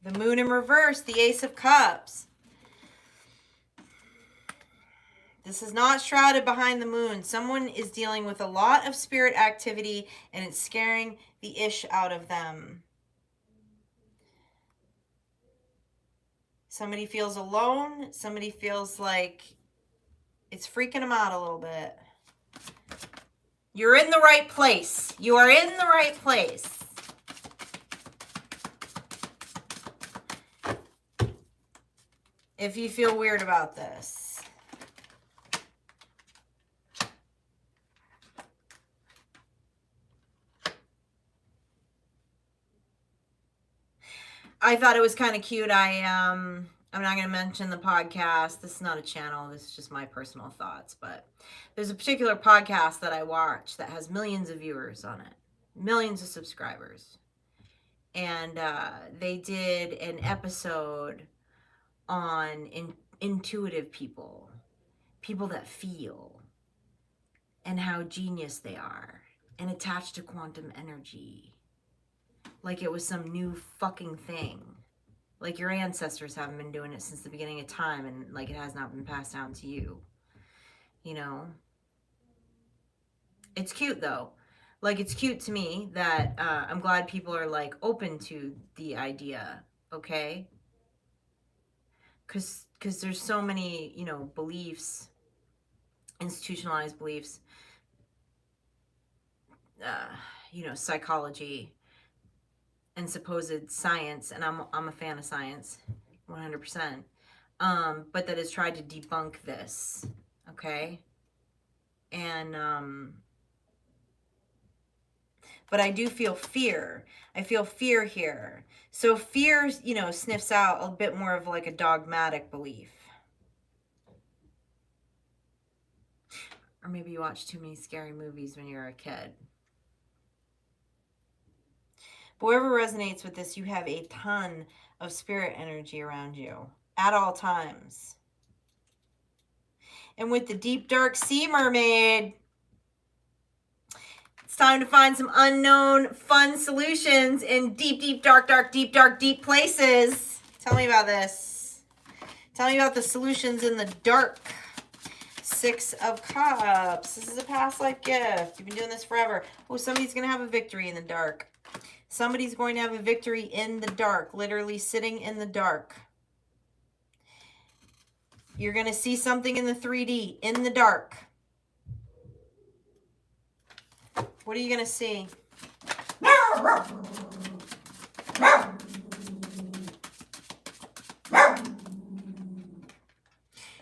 The moon in reverse, the Ace of Cups. This is not shrouded behind the moon. Someone is dealing with a lot of spirit activity and it's scaring the ish out of them. Somebody feels alone. Somebody feels like it's freaking them out a little bit. You're in the right place. You are in the right place. If you feel weird about this. I thought it was kind of cute. I'm not going to mention the podcast. This is not a channel. This is just my personal thoughts. But there's a particular podcast that I watch that has millions of viewers on it. Millions of subscribers. And they did an episode on intuitive people. People that feel. And how genius they are. And attached to quantum energy. Like it was some new fucking thing. Like your ancestors haven't been doing it since the beginning of time and like it has not been passed down to you. You know? It's cute though. Like it's cute to me that I'm glad people are like open to the idea. Okay? Because there's so many, you know, beliefs, institutionalized beliefs, you know, psychology, and supposed science, and I'm a fan of science, 100%, but that has tried to debunk this, okay? And, but I do feel fear. I feel fear here. So fear, you know, sniffs out a bit more of like a dogmatic belief. Or maybe you watched too many scary movies when you were a kid. But whoever resonates with this, you have a ton of spirit energy around you at all times. And with the deep, dark sea mermaid, it's time to find some unknown, fun solutions in deep, deep, dark, dark, deep, dark, deep places. Tell me about this. Tell me about the solutions in the dark. Six of Cups. This is a past life gift. You've been doing this forever. Oh, somebody's going to have a victory in the dark. Somebody's going to have a victory in the dark, literally sitting in the dark. You're going to see something in the 3D, in the dark. What are you going to see? You're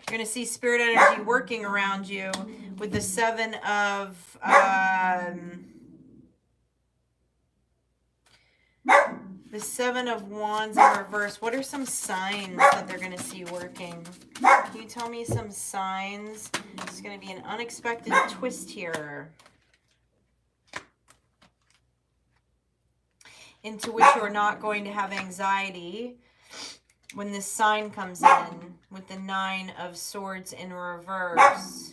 going to see spirit energy working around you with the Seven of... the Seven of Wands in reverse. What are some signs that they're going to see working? Can you tell me some signs? There's going to be an unexpected twist here. Into which you're not going to have anxiety when this sign comes in with the Nine of Swords in reverse.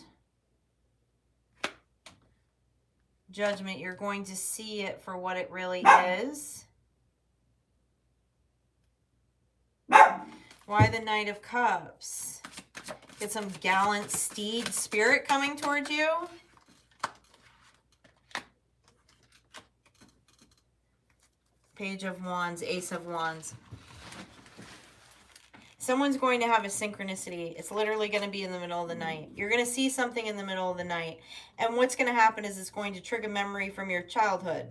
Judgment, you're going to see it for what it really is. Why the Knight of Cups? Get some gallant steed spirit coming towards you. Page of Wands, Ace of Wands. Someone's going to have a synchronicity. It's literally going to be in the middle of the night. You're going to see something in the middle of the night. And what's going to happen is it's going to trigger memory from your childhood.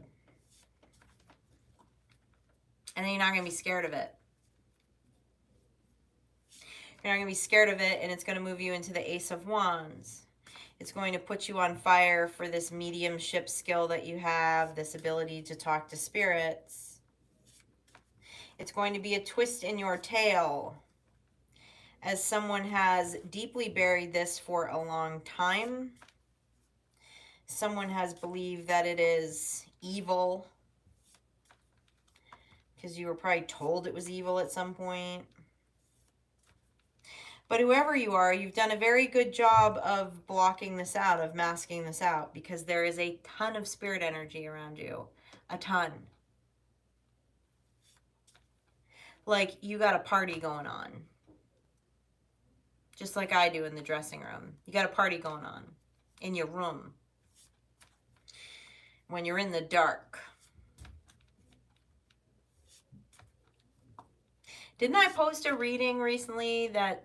And then you're not going to be scared of it. You're not going to be scared of it, and it's going to move you into the Ace of Wands. It's going to put you on fire for this mediumship skill that you have, this ability to talk to spirits. It's going to be a twist in your tail, as someone has deeply buried this for a long time. Someone has believed that it is evil, because you were probably told it was evil at some point. But whoever you are, you've done a very good job of blocking this out, of masking this out, because there is a ton of spirit energy around you. A ton. like you got a party going on. Just like I do in the dressing room. You got a party going on in your room. When you're in the dark. Didn't I post a reading recently that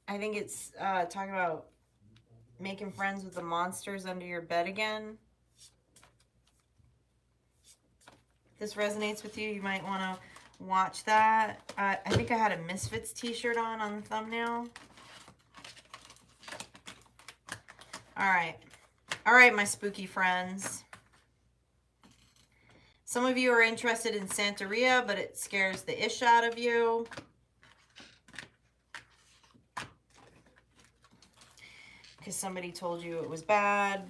I think it's talking about making friends with the monsters under your bed again? If this resonates with you, you might want to watch that. I think I had a Misfits t-shirt on the thumbnail. All right. All right, my spooky friends. Some of you are interested in Santeria, but it scares the ish out of you. Because somebody told you it was bad.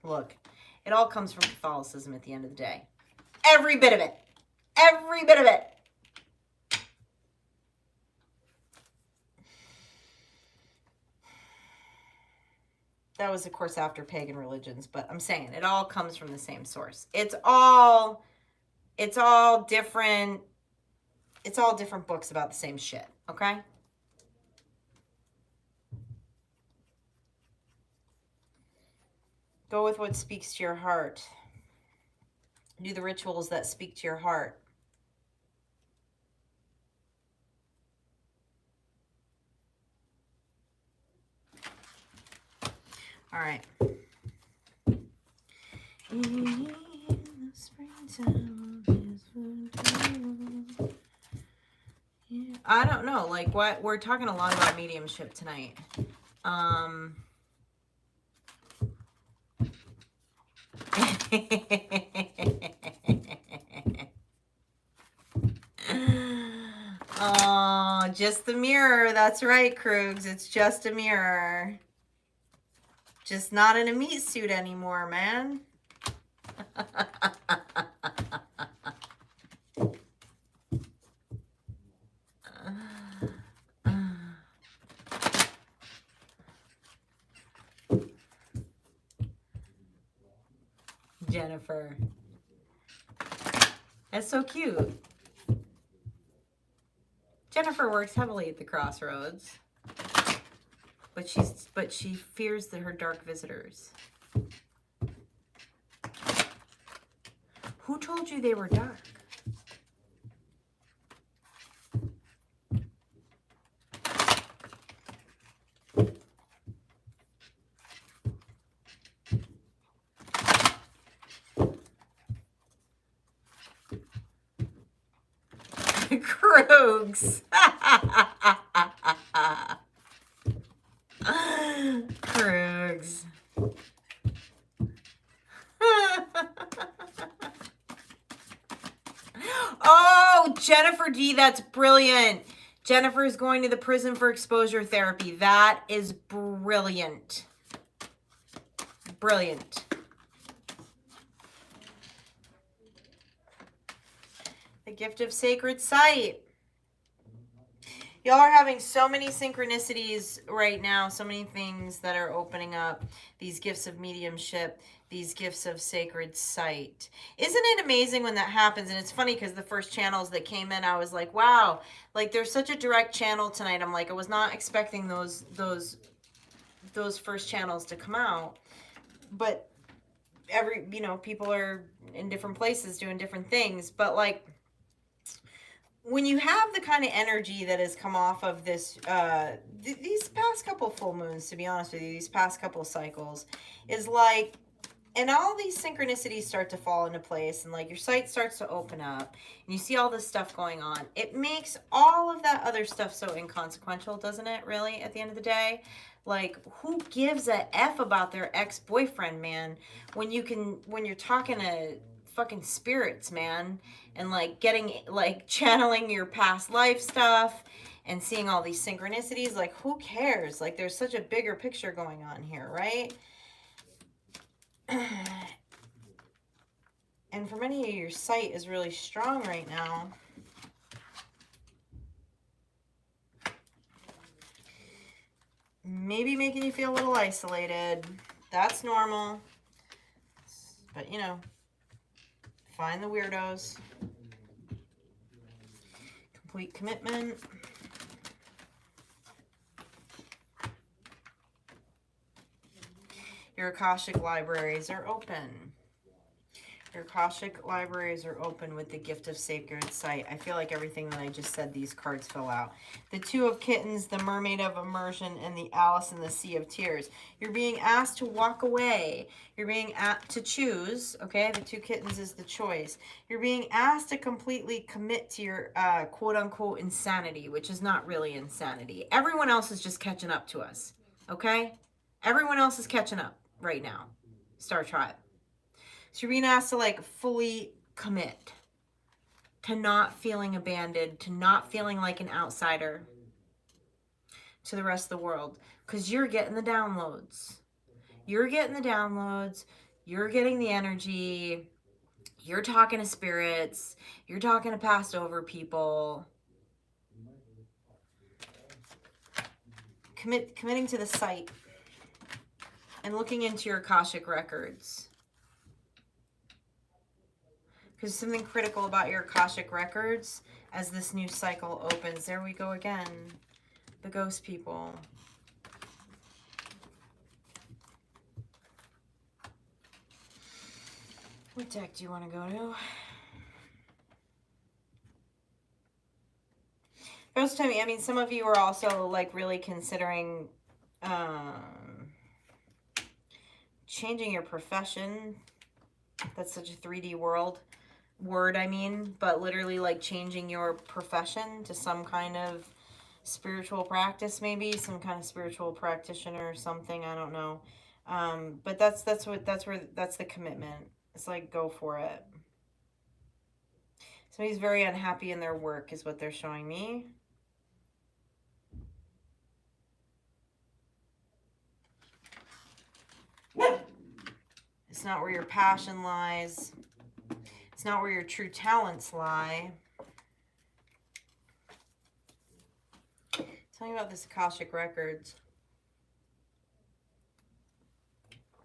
Look, it all comes from Catholicism at the end of the day. Every bit of it. Every bit of it. That was, of course, after pagan religions, but I'm saying it all comes from the same source. It's all different. It's all different books about the same shit, okay? Go with what speaks to your heart. Do the rituals that speak to your heart. All right. In the springtime, I don't know. Like, what we're talking a lot about mediumship tonight. Oh, just the mirror. That's right, Krugs. It's just a mirror. Just not in a meat suit anymore, man. Jennifer. That's so cute. Jennifer works heavily at the Crossroads. But she fears her dark visitors. Who told you they were dark? Krugs. Krugs. Oh, Jennifer D, that's brilliant. Jennifer is going to the prison for exposure therapy. That is brilliant. Brilliant. The gift of sacred sight. Y'all are having so many synchronicities right now, so many things that are opening up. These gifts of mediumship, these gifts of sacred sight. Isn't it amazing when that happens? And it's funny because the first channels that came in, I was like, wow, like there's such a direct channel tonight. I'm like, I was not expecting those first channels to come out. But people are in different places doing different things. But like, when you have the kind of energy that has come off of this, these past couple full moons, to be honest with you, these past couple cycles, is like, and all these synchronicities start to fall into place, and like your sight starts to open up, and you see all this stuff going on. It makes all of that other stuff so inconsequential, doesn't it, really, at the end of the day? Like, who gives a F about their ex-boyfriend, man, when you're talking to fucking spirits, man, and like channeling your past life stuff and seeing all these synchronicities. Like, who cares? Like, there's such a bigger picture going on here, right? And for many of you, your sight is really strong right now. Maybe making you feel a little isolated. That's normal. But, find the weirdos. complete commitment. Your Akashic libraries are open. Your Akashic libraries are open with the gift of sacred sight. I feel like everything that I just said, these cards fill out. The Two of Kittens, the Mermaid of Immersion, and the Alice in the Sea of Tears. You're being asked to walk away. You're being asked to choose, okay? The Two Kittens is the choice. You're being asked to completely commit to your quote-unquote insanity, which is not really insanity. Everyone else is just catching up to us, okay? Everyone else is catching up right now. Star Tribe. So you're being asked to like fully commit to not feeling abandoned, to not feeling like an outsider to the rest of the world, because you're getting the downloads. You're getting the downloads. You're getting the energy. You're talking to spirits. You're talking to passed over people. Committing to the sight and looking into your Akashic records. Because something critical about your Akashic records as this new cycle opens. There we go again. The ghost people. What deck do you want to go to? First time, I mean, some of you are also like really considering changing your profession. That's such a 3D word, I mean, but literally like changing your profession to some kind of spiritual practice, maybe some kind of spiritual practitioner or something. I don't know. But that's the commitment. It's like, go for it. Somebody's very unhappy in their work is what they're showing me. It's not where your passion lies. It's not where your true talents lie. Tell me about this Akashic Records.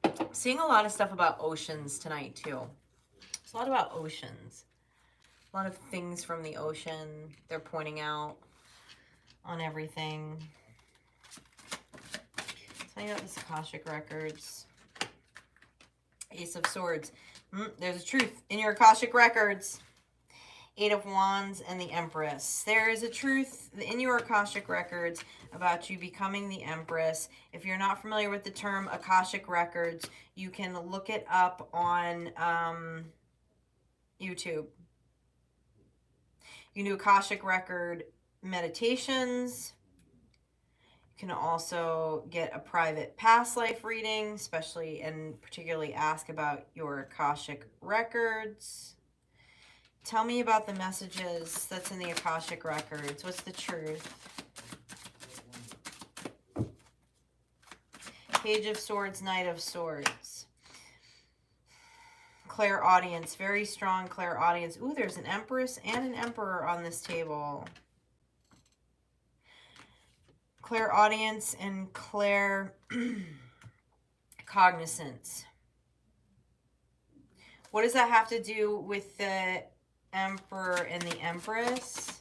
I'm seeing a lot of stuff about oceans tonight, too. It's a lot about oceans. A lot of things from the ocean they're pointing out on everything. Tell me about this Akashic Records. Ace of Swords. There's a truth in your Akashic Records. Eight of Wands and the Empress. There is a truth in your Akashic Records about you becoming the Empress. If you're not familiar with the term Akashic Records, you can look it up on YouTube. You can do Akashic Record meditations. You can also get a private past life reading, especially and particularly ask about your Akashic Records. Tell me about the messages that's in the Akashic Records. What's the truth? Page of Swords, Knight of Swords. Clairaudience, very strong clairaudience. Ooh, there's an Empress and an Emperor on this table. Clairaudience and claircognizance. What does that have to do with the Emperor and the Empress?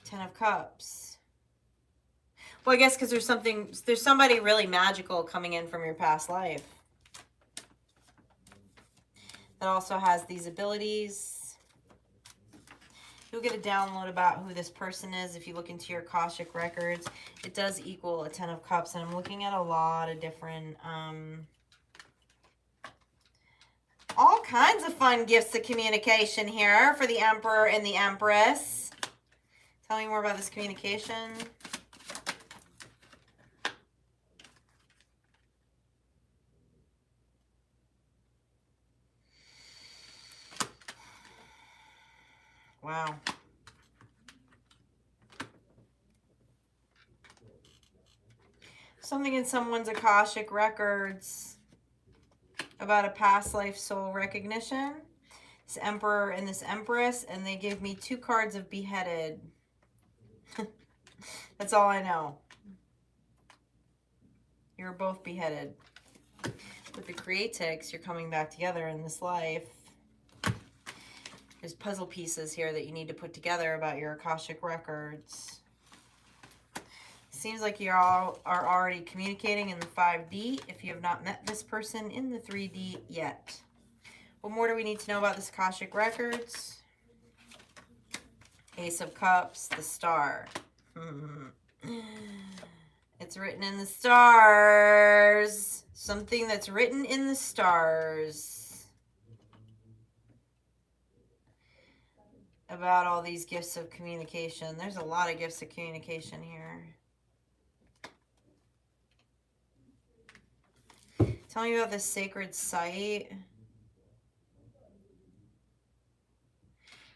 Ten of Cups. Well, I guess because there's somebody really magical coming in from your past life that also has these abilities. You'll get a download about who this person is if you look into your Akashic Records. It does equal a Ten of Cups, and I'm looking at a lot of different all kinds of fun gifts of communication here for the Emperor and the Empress. Tell me more about this communication. Wow. Something in someone's Akashic Records about a past life soul recognition. This Emperor and this Empress, and they give me two cards of beheaded. That's all I know. You're both beheaded. With the Creatix, you're coming back together in this life. There's puzzle pieces here that you need to put together about your Akashic records. Seems like you all are already communicating in the 5D if you have not met this person in the 3D yet. What more do we need to know about this Akashic records? Ace of Cups, the Star. It's written in the stars. Something that's written in the stars about all these gifts of communication. There's a lot of gifts of communication here. Tell me about this sacred site.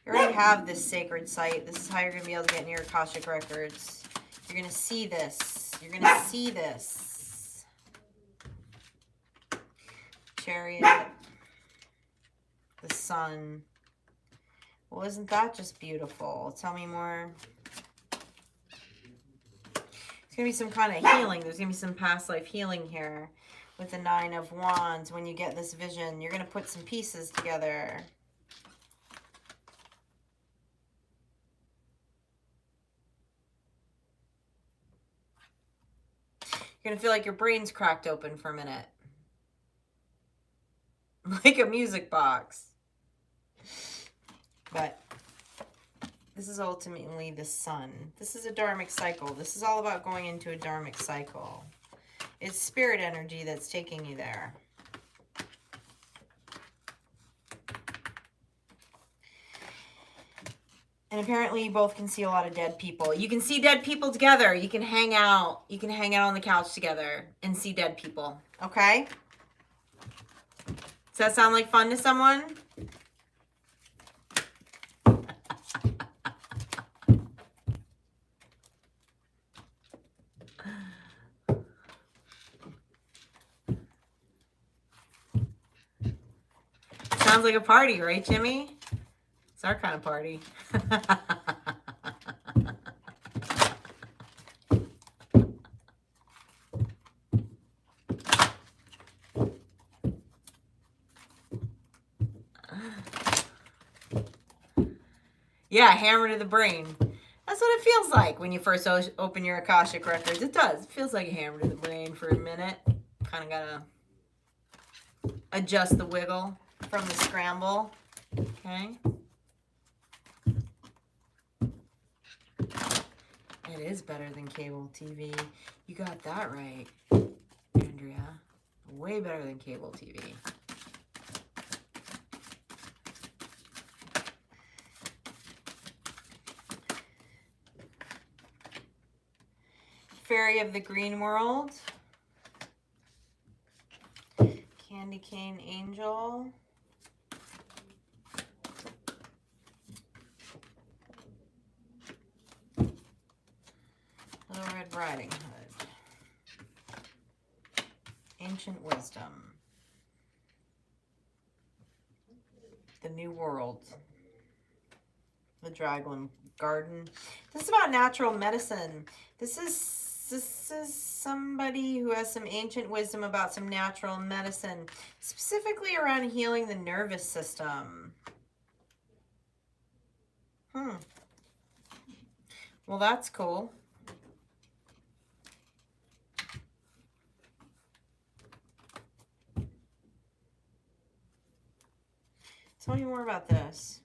You already have this sacred site. This is how you're going to be able to get in your Akashic records. You're going to see this. You're going to see this. Chariot. The sun. Well, isn't that just beautiful? Tell me more. There's going to be some kind of healing. There's going to be some past life healing here. With the 9 of Wands, when you get this vision, you're going to put some pieces together. You're going to feel like your brain's cracked open for a minute. Like a music box. But this is ultimately the sun. This is a dharmic cycle. This is all about going into a dharmic cycle. It's spirit energy that's taking you there. And apparently you both can see a lot of dead people. You can see dead people together. You can hang out. You can hang out on the couch together and see dead people. Okay? Does that sound like fun to someone? Sounds like a party, right, Jimmy? It's our kind of party. Yeah, hammer to the brain. That's what it feels like when you first open your Akashic records. It does. It feels like a hammer to the brain for a minute. Kind of gotta adjust the wiggle from the scramble. Okay. It is better than cable TV. You got that right, Andrea. Way better than cable TV. Fairy of the Green World. Candy Cane Angel. Little Red Riding Hood. Ancient Wisdom. The New World. The Dragon Garden. This is about natural medicine. This is somebody who has some ancient wisdom about some natural medicine, specifically around healing the nervous system. Well, that's cool. Tell me more about this.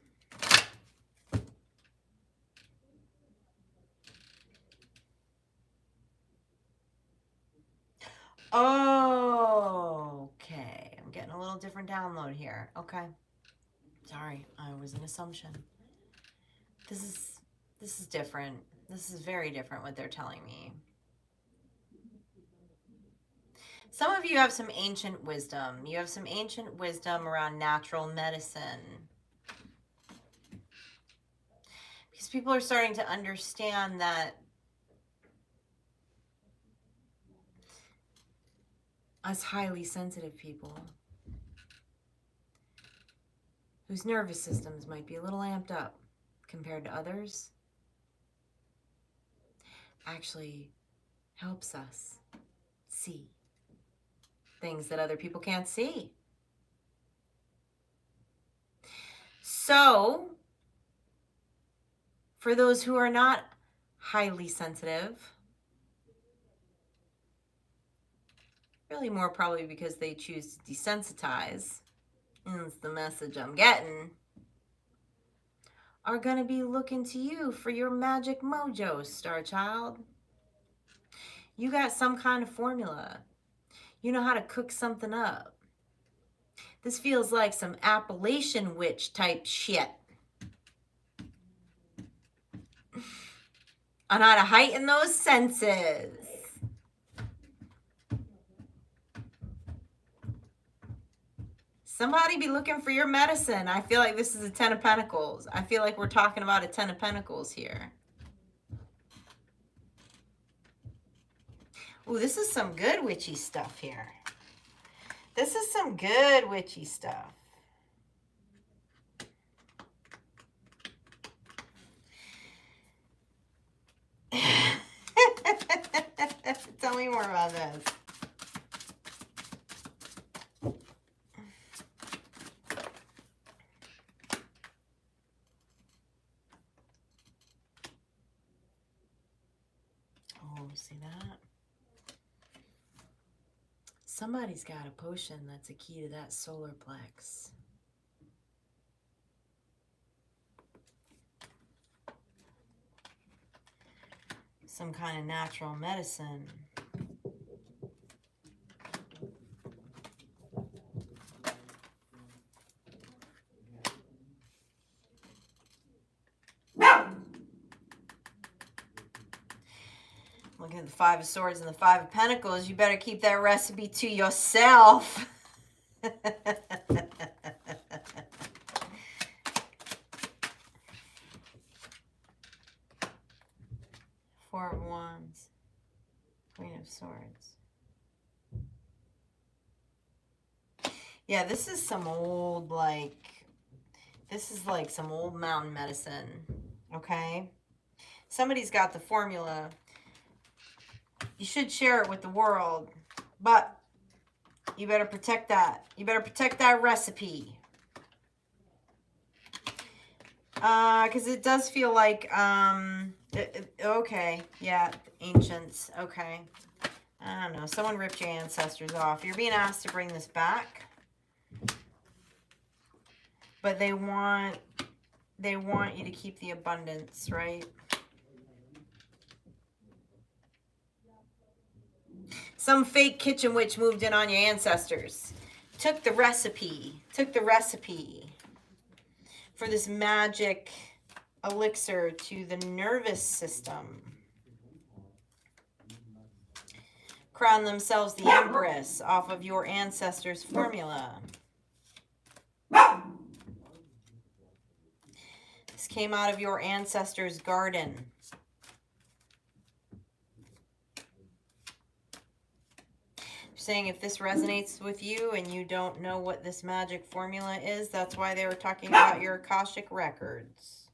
Oh, okay. I'm getting a little different download here. Okay. Sorry, I was an assumption. This is different. This is very different what they're telling me. Some of you have some ancient wisdom. You have some ancient wisdom around natural medicine. Because people are starting to understand that us highly sensitive people whose nervous systems might be a little amped up compared to others actually helps us see things that other people can't see. So, for those who are not highly sensitive, really more probably because they choose to desensitize, and it's the message I'm getting, are going to be looking to you for your magic mojo, Star Child. You got some kind of formula. You know how to cook something up. This feels like some Appalachian witch type shit. On how to heighten those senses. Somebody be looking for your medicine. I feel like this is a 10 of Pentacles. I feel like we're talking about a 10 of Pentacles here. Ooh, this is some good witchy stuff here. This is some good witchy stuff. Tell me more about this. Oh, see that? Somebody's got a potion that's a key to that solar plex. Some kind of natural medicine. Looking at the Five of Swords and the Five of Pentacles, you better keep that recipe to yourself. Four of Wands, Queen of Swords. Yeah, this is some old, this is like some old mountain medicine, okay? Somebody's got the formula. You should share it with the world, but you better protect that. You better protect that recipe. Because it does feel like, okay, yeah, ancients, okay. I don't know, someone ripped your ancestors off. You're being asked to bring this back. But they want you to keep the abundance, right? Some fake kitchen witch moved in on your ancestors. Took the recipe for this magic elixir to the nervous system. Crown themselves the Empress off of your ancestors' formula. This came out of your ancestors' garden. Saying if this resonates with you and you don't know what this magic formula is, that's why they were talking about your Akashic records.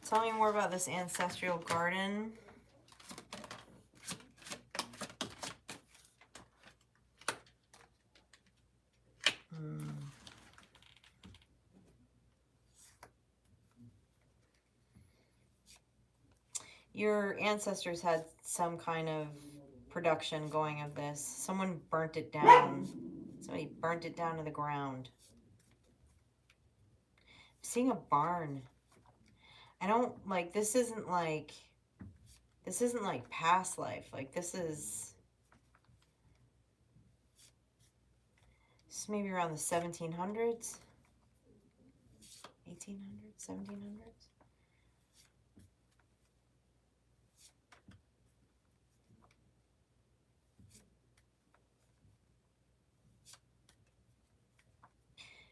Tell me more about this ancestral garden. Your ancestors had some kind of production going of this. Someone burnt it down. Somebody burnt it down to the ground. I'm seeing a barn. I don't, like, this isn't like past life. Like, this is maybe around the 1700s, 1800s, 1700s.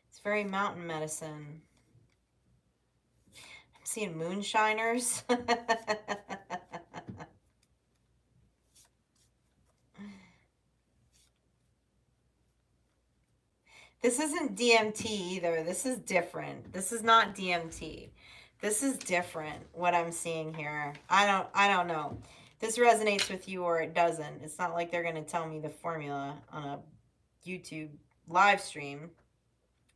It's very mountain medicine. I'm seeing moonshiners. This isn't DMT either. This is different. This is not DMT. This is different, what I'm seeing here. I don't know. This resonates with you or it doesn't. It's not like they're going to tell me the formula on a YouTube live stream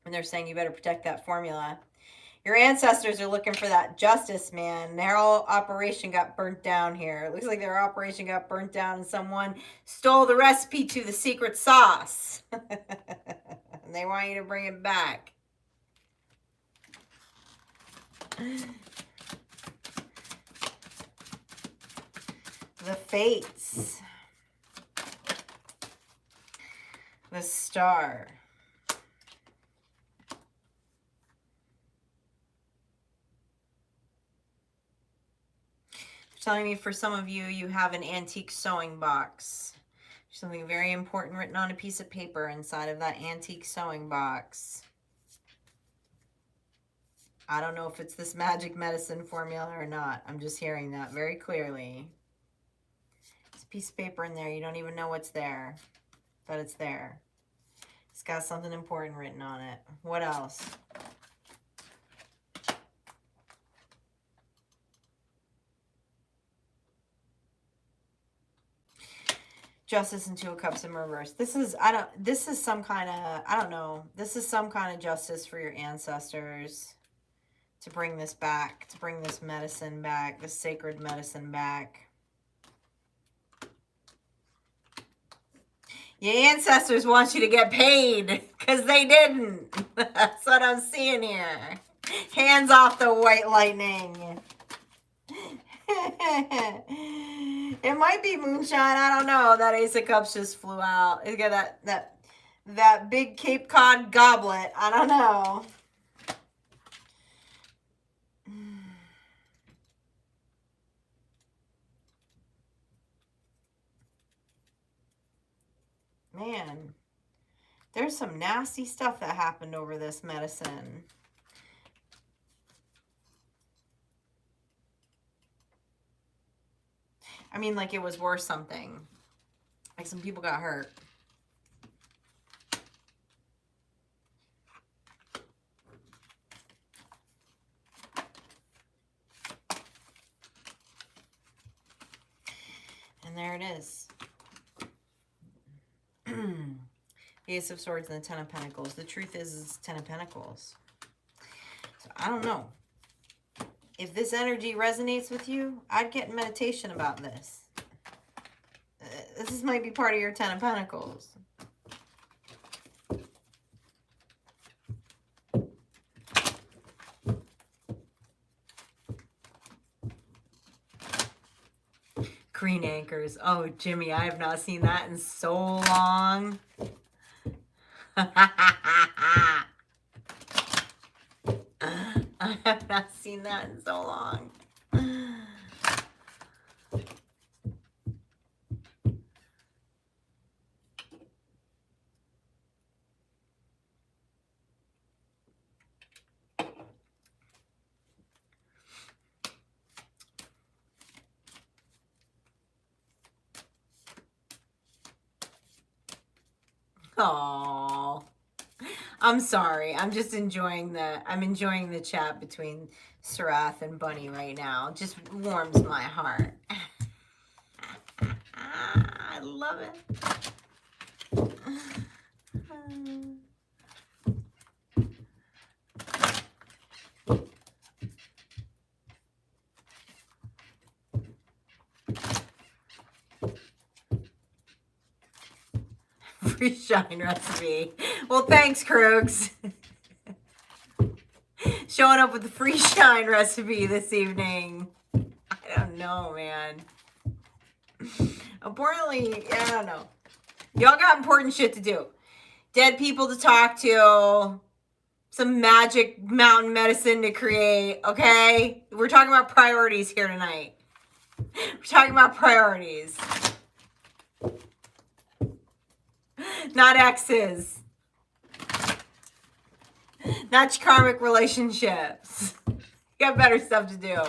when they're saying you better protect that formula. Your ancestors are looking for that justice, man. Their whole operation got burnt down here. It looks like their operation got burnt down and someone stole the recipe to the secret sauce. And they want you to bring it back. The fates. The star. Telling me for some of you, you have an antique sewing box. Something very important written on a piece of paper inside of that antique sewing box. I don't know if it's this magic medicine formula or not. I'm just hearing that very clearly. It's a piece of paper in there. You don't even know what's there, but it's there. It's got something important written on it. What else? Justice and Two of Cups in reverse. This is some kind of, I don't know. This is some kind of justice for your ancestors to bring this back, to bring this medicine back, this sacred medicine back. Your ancestors want you to get paid because they didn't. That's what I'm seeing here. Hands off the white lightning. It might be moonshine. I don't know. That Ace of Cups just flew out. It's got that big Cape Cod goblet. I don't know. Man, there's some nasty stuff that happened over this medicine. I mean, like it was worth something. Like some people got hurt. And there it is. The Ace of Swords and the Ten of Pentacles. The truth is, it's Ten of Pentacles. So I don't know. If this energy resonates with you, I'd get in meditation about this. This might be part of your Ten of Pentacles. Green anchors. Oh, Jimmy, I have not seen that in so long. I have not seen that in so long. Oh, I'm sorry. I'm just enjoying the chat between Sarath and Bunny right now. It just warms my heart. I love it. Free shine recipe. Well, thanks, Krugs. Showing up with the free shine recipe this evening. I don't know, man. Importantly, I don't know. Y'all got important shit to do. Dead people to talk to. Some magic mountain medicine to create, okay? We're talking about priorities here tonight. We're talking about priorities. Not exes. Not your karmic relationships. You got better stuff to do.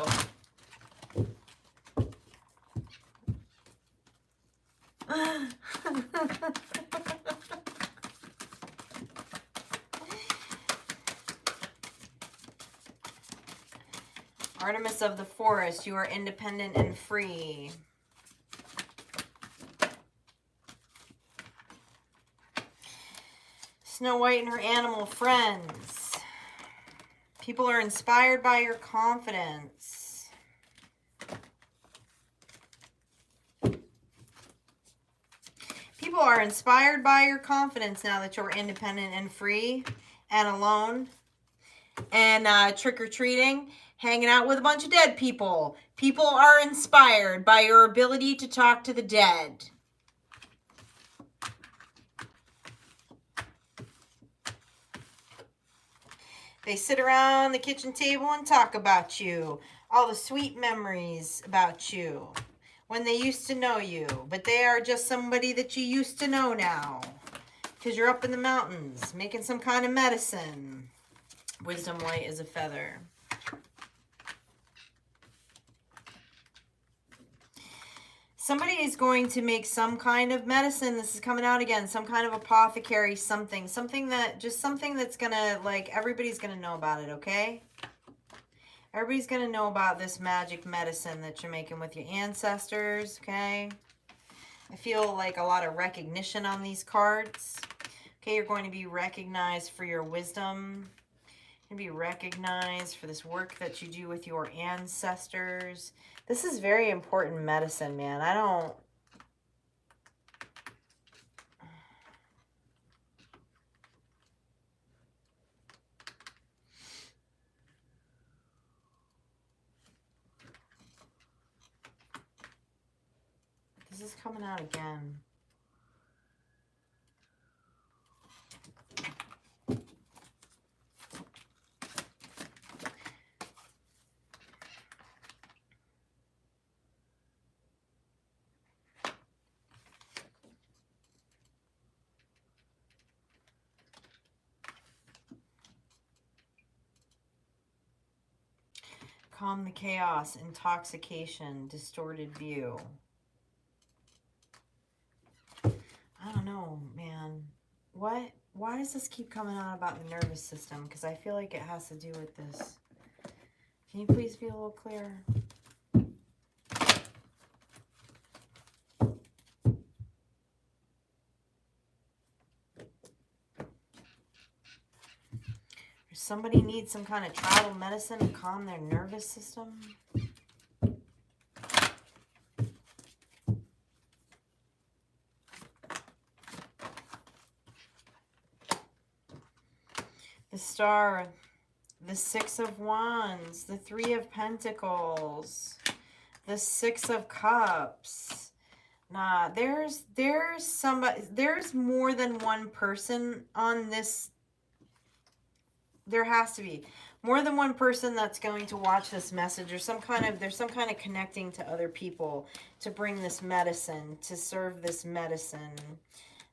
Artemis of the Forest, you are independent and free. Snow White and her animal friends. People are inspired by your confidence. People are inspired by your confidence now that you're independent and free and alone and trick-or-treating, hanging out with a bunch of dead people. People are inspired by your ability to talk to the dead. They sit around the kitchen table and talk about you. All the sweet memories about you. When they used to know you. But they are just somebody that you used to know now. Because you're up in the mountains making some kind of medicine. Wisdom light as a feather. Somebody is going to make some kind of medicine. This is coming out again. Some kind of apothecary, something. Something that's going to, like, everybody's going to know about it, okay? Everybody's going to know about this magic medicine that you're making with your ancestors, okay? I feel like a lot of recognition on these cards. Okay, you're going to be recognized for your wisdom. You're going to be recognized for this work that you do with your ancestors. This is very important medicine, man. This is coming out again. Calm the chaos, intoxication, distorted view. I don't know, man. Why does this keep coming out about the nervous system? Because I feel like it has to do with this. Can you please be a little clearer? Somebody needs some kind of tribal medicine to calm their nervous system. The Star, the Six of Wands, the Three of Pentacles, the Six of Cups. Nah, there's more than one person on this. There has to be more than one person that's going to watch this message, or there's some kind of connecting to other people to bring this medicine, to serve this medicine.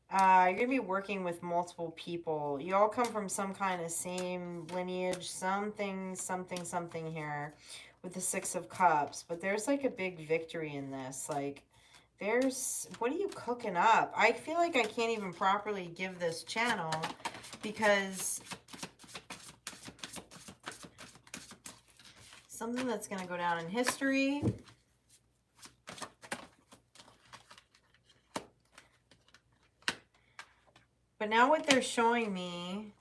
You're going to be working with multiple people. You all come from some kind of same lineage, something here with the Six of Cups. But there's like a big victory in this. Like, what are you cooking up? I feel like I can't even properly give this channel because something that's going to go down in history. But now what they're showing me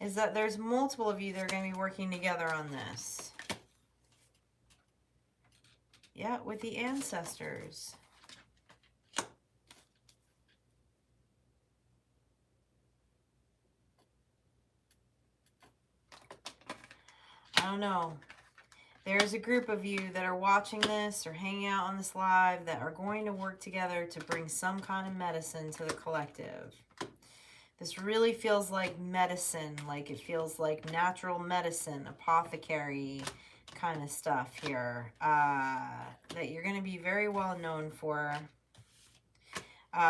is that there's multiple of you that are going to be working together on this. Yeah, with the ancestors. I don't know. There's a group of you that are watching this or hanging out on this live that are going to work together to bring some kind of medicine to the collective. This really feels like medicine, like it feels like natural medicine, apothecary kind of stuff here, that you're going to be very well known for.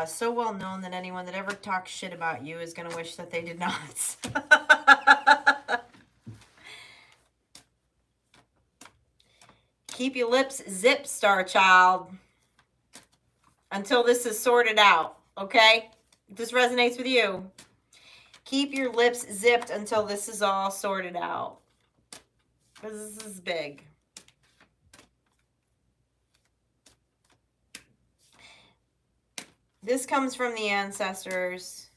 So well known that anyone that ever talks shit about you is going to wish that they did not. Keep your lips zipped, Star Child, until this is sorted out, okay? If this resonates with you, keep your lips zipped until this is all sorted out, because this is big. This comes from the ancestors.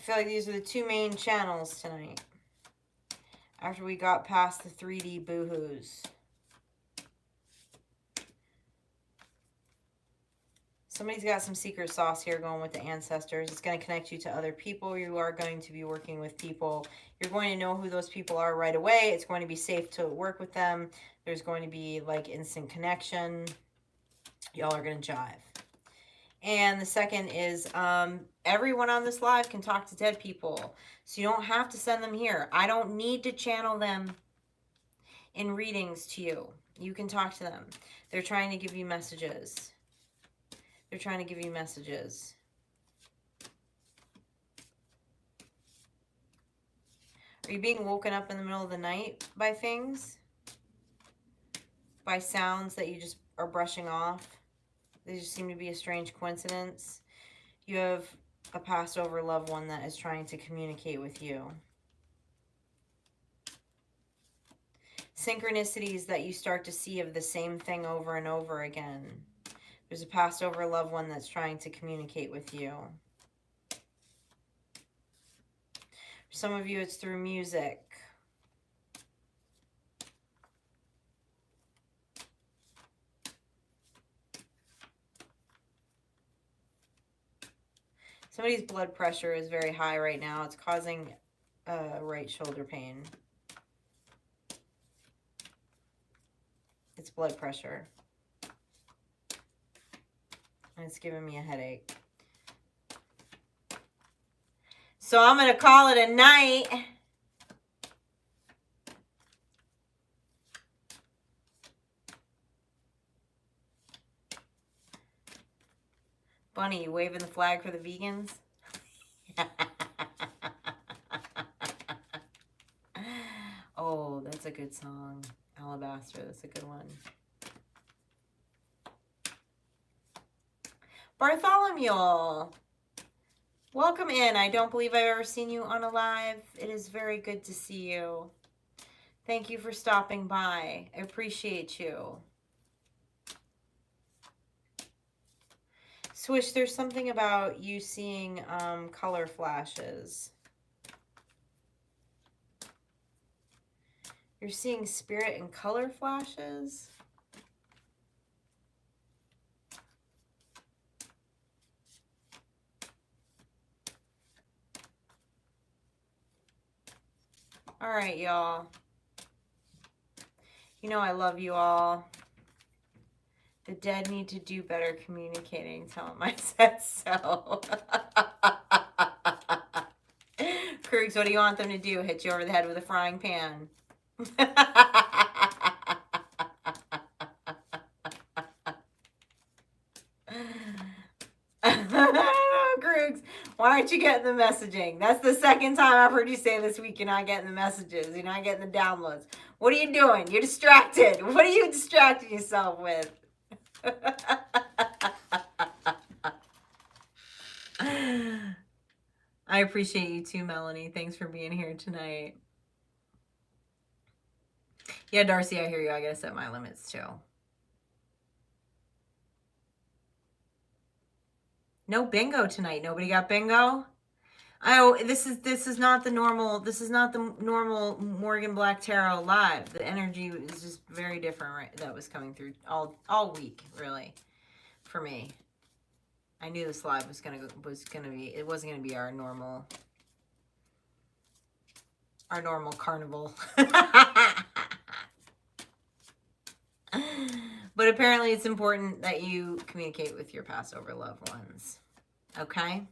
feel like these are the two main channels tonight. After we got past the 3D boohoos. Somebody's got some secret sauce here going with the ancestors. It's going to connect you to other people. You are going to be working with people. You're going to know who those people are right away. It's going to be safe to work with them. There's going to be like instant connection. Y'all are going to jive. And the second is everyone on this live can talk to dead people. So you don't have to send them here. I don't need to channel them in readings to you. You can talk to them. They're trying to give you messages. They're trying to give you messages. Are you being woken up in the middle of the night by things? By sounds that you just are brushing off? They just seem to be a strange coincidence. You have a passed over loved one that is trying to communicate with you. Synchronicities that you start to see of the same thing over and over again. There's a passed over loved one that's trying to communicate with you. For some of you, it's through music. Somebody's blood pressure is very high right now. It's causing right shoulder pain. It's blood pressure. And it's giving me a headache. So I'm going to call it a night. Bunny, you waving the flag for the vegans? Oh, that's a good song. Alabaster, that's a good one. Bartholomew, welcome in. I don't believe I've ever seen you on a live. It is very good to see you. Thank you for stopping by. I appreciate you. Swish, there's something about you seeing color flashes. You're seeing spirit and color flashes? All right, y'all. You know I love you all. The dead need to do better communicating. Tell them I said so. Krugs, what do you want them to do? Hit you over the head with a frying pan. Krugs, why aren't you getting the messaging? That's the second time I've heard you say this week you're not getting the messages. You're not getting the downloads. What are you doing? You're distracted. What are you distracting yourself with? I appreciate you too, Melanie. Thanks for being here tonight. Yeah, Darcy, I hear you. I gotta set my limits too. No bingo tonight. Nobody got bingo? Oh, this is not the normal. This is not the normal Morgan Black Tarot live. The energy is just very different. Right, that was coming through all week, really, for me. I knew this live was gonna be. It wasn't gonna be our normal carnival. But apparently, it's important that you communicate with your Passover loved ones. Okay.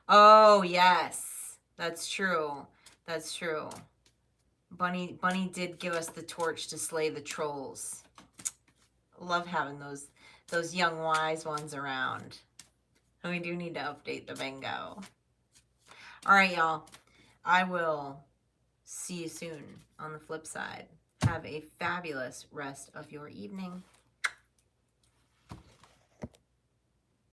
Oh, yes. That's true. That's true. Bunny did give us the torch to slay the trolls. Love having those young wise ones around. And we do need to update the bingo. All right, y'all. I will see you soon on the flip side. Have a fabulous rest of your evening.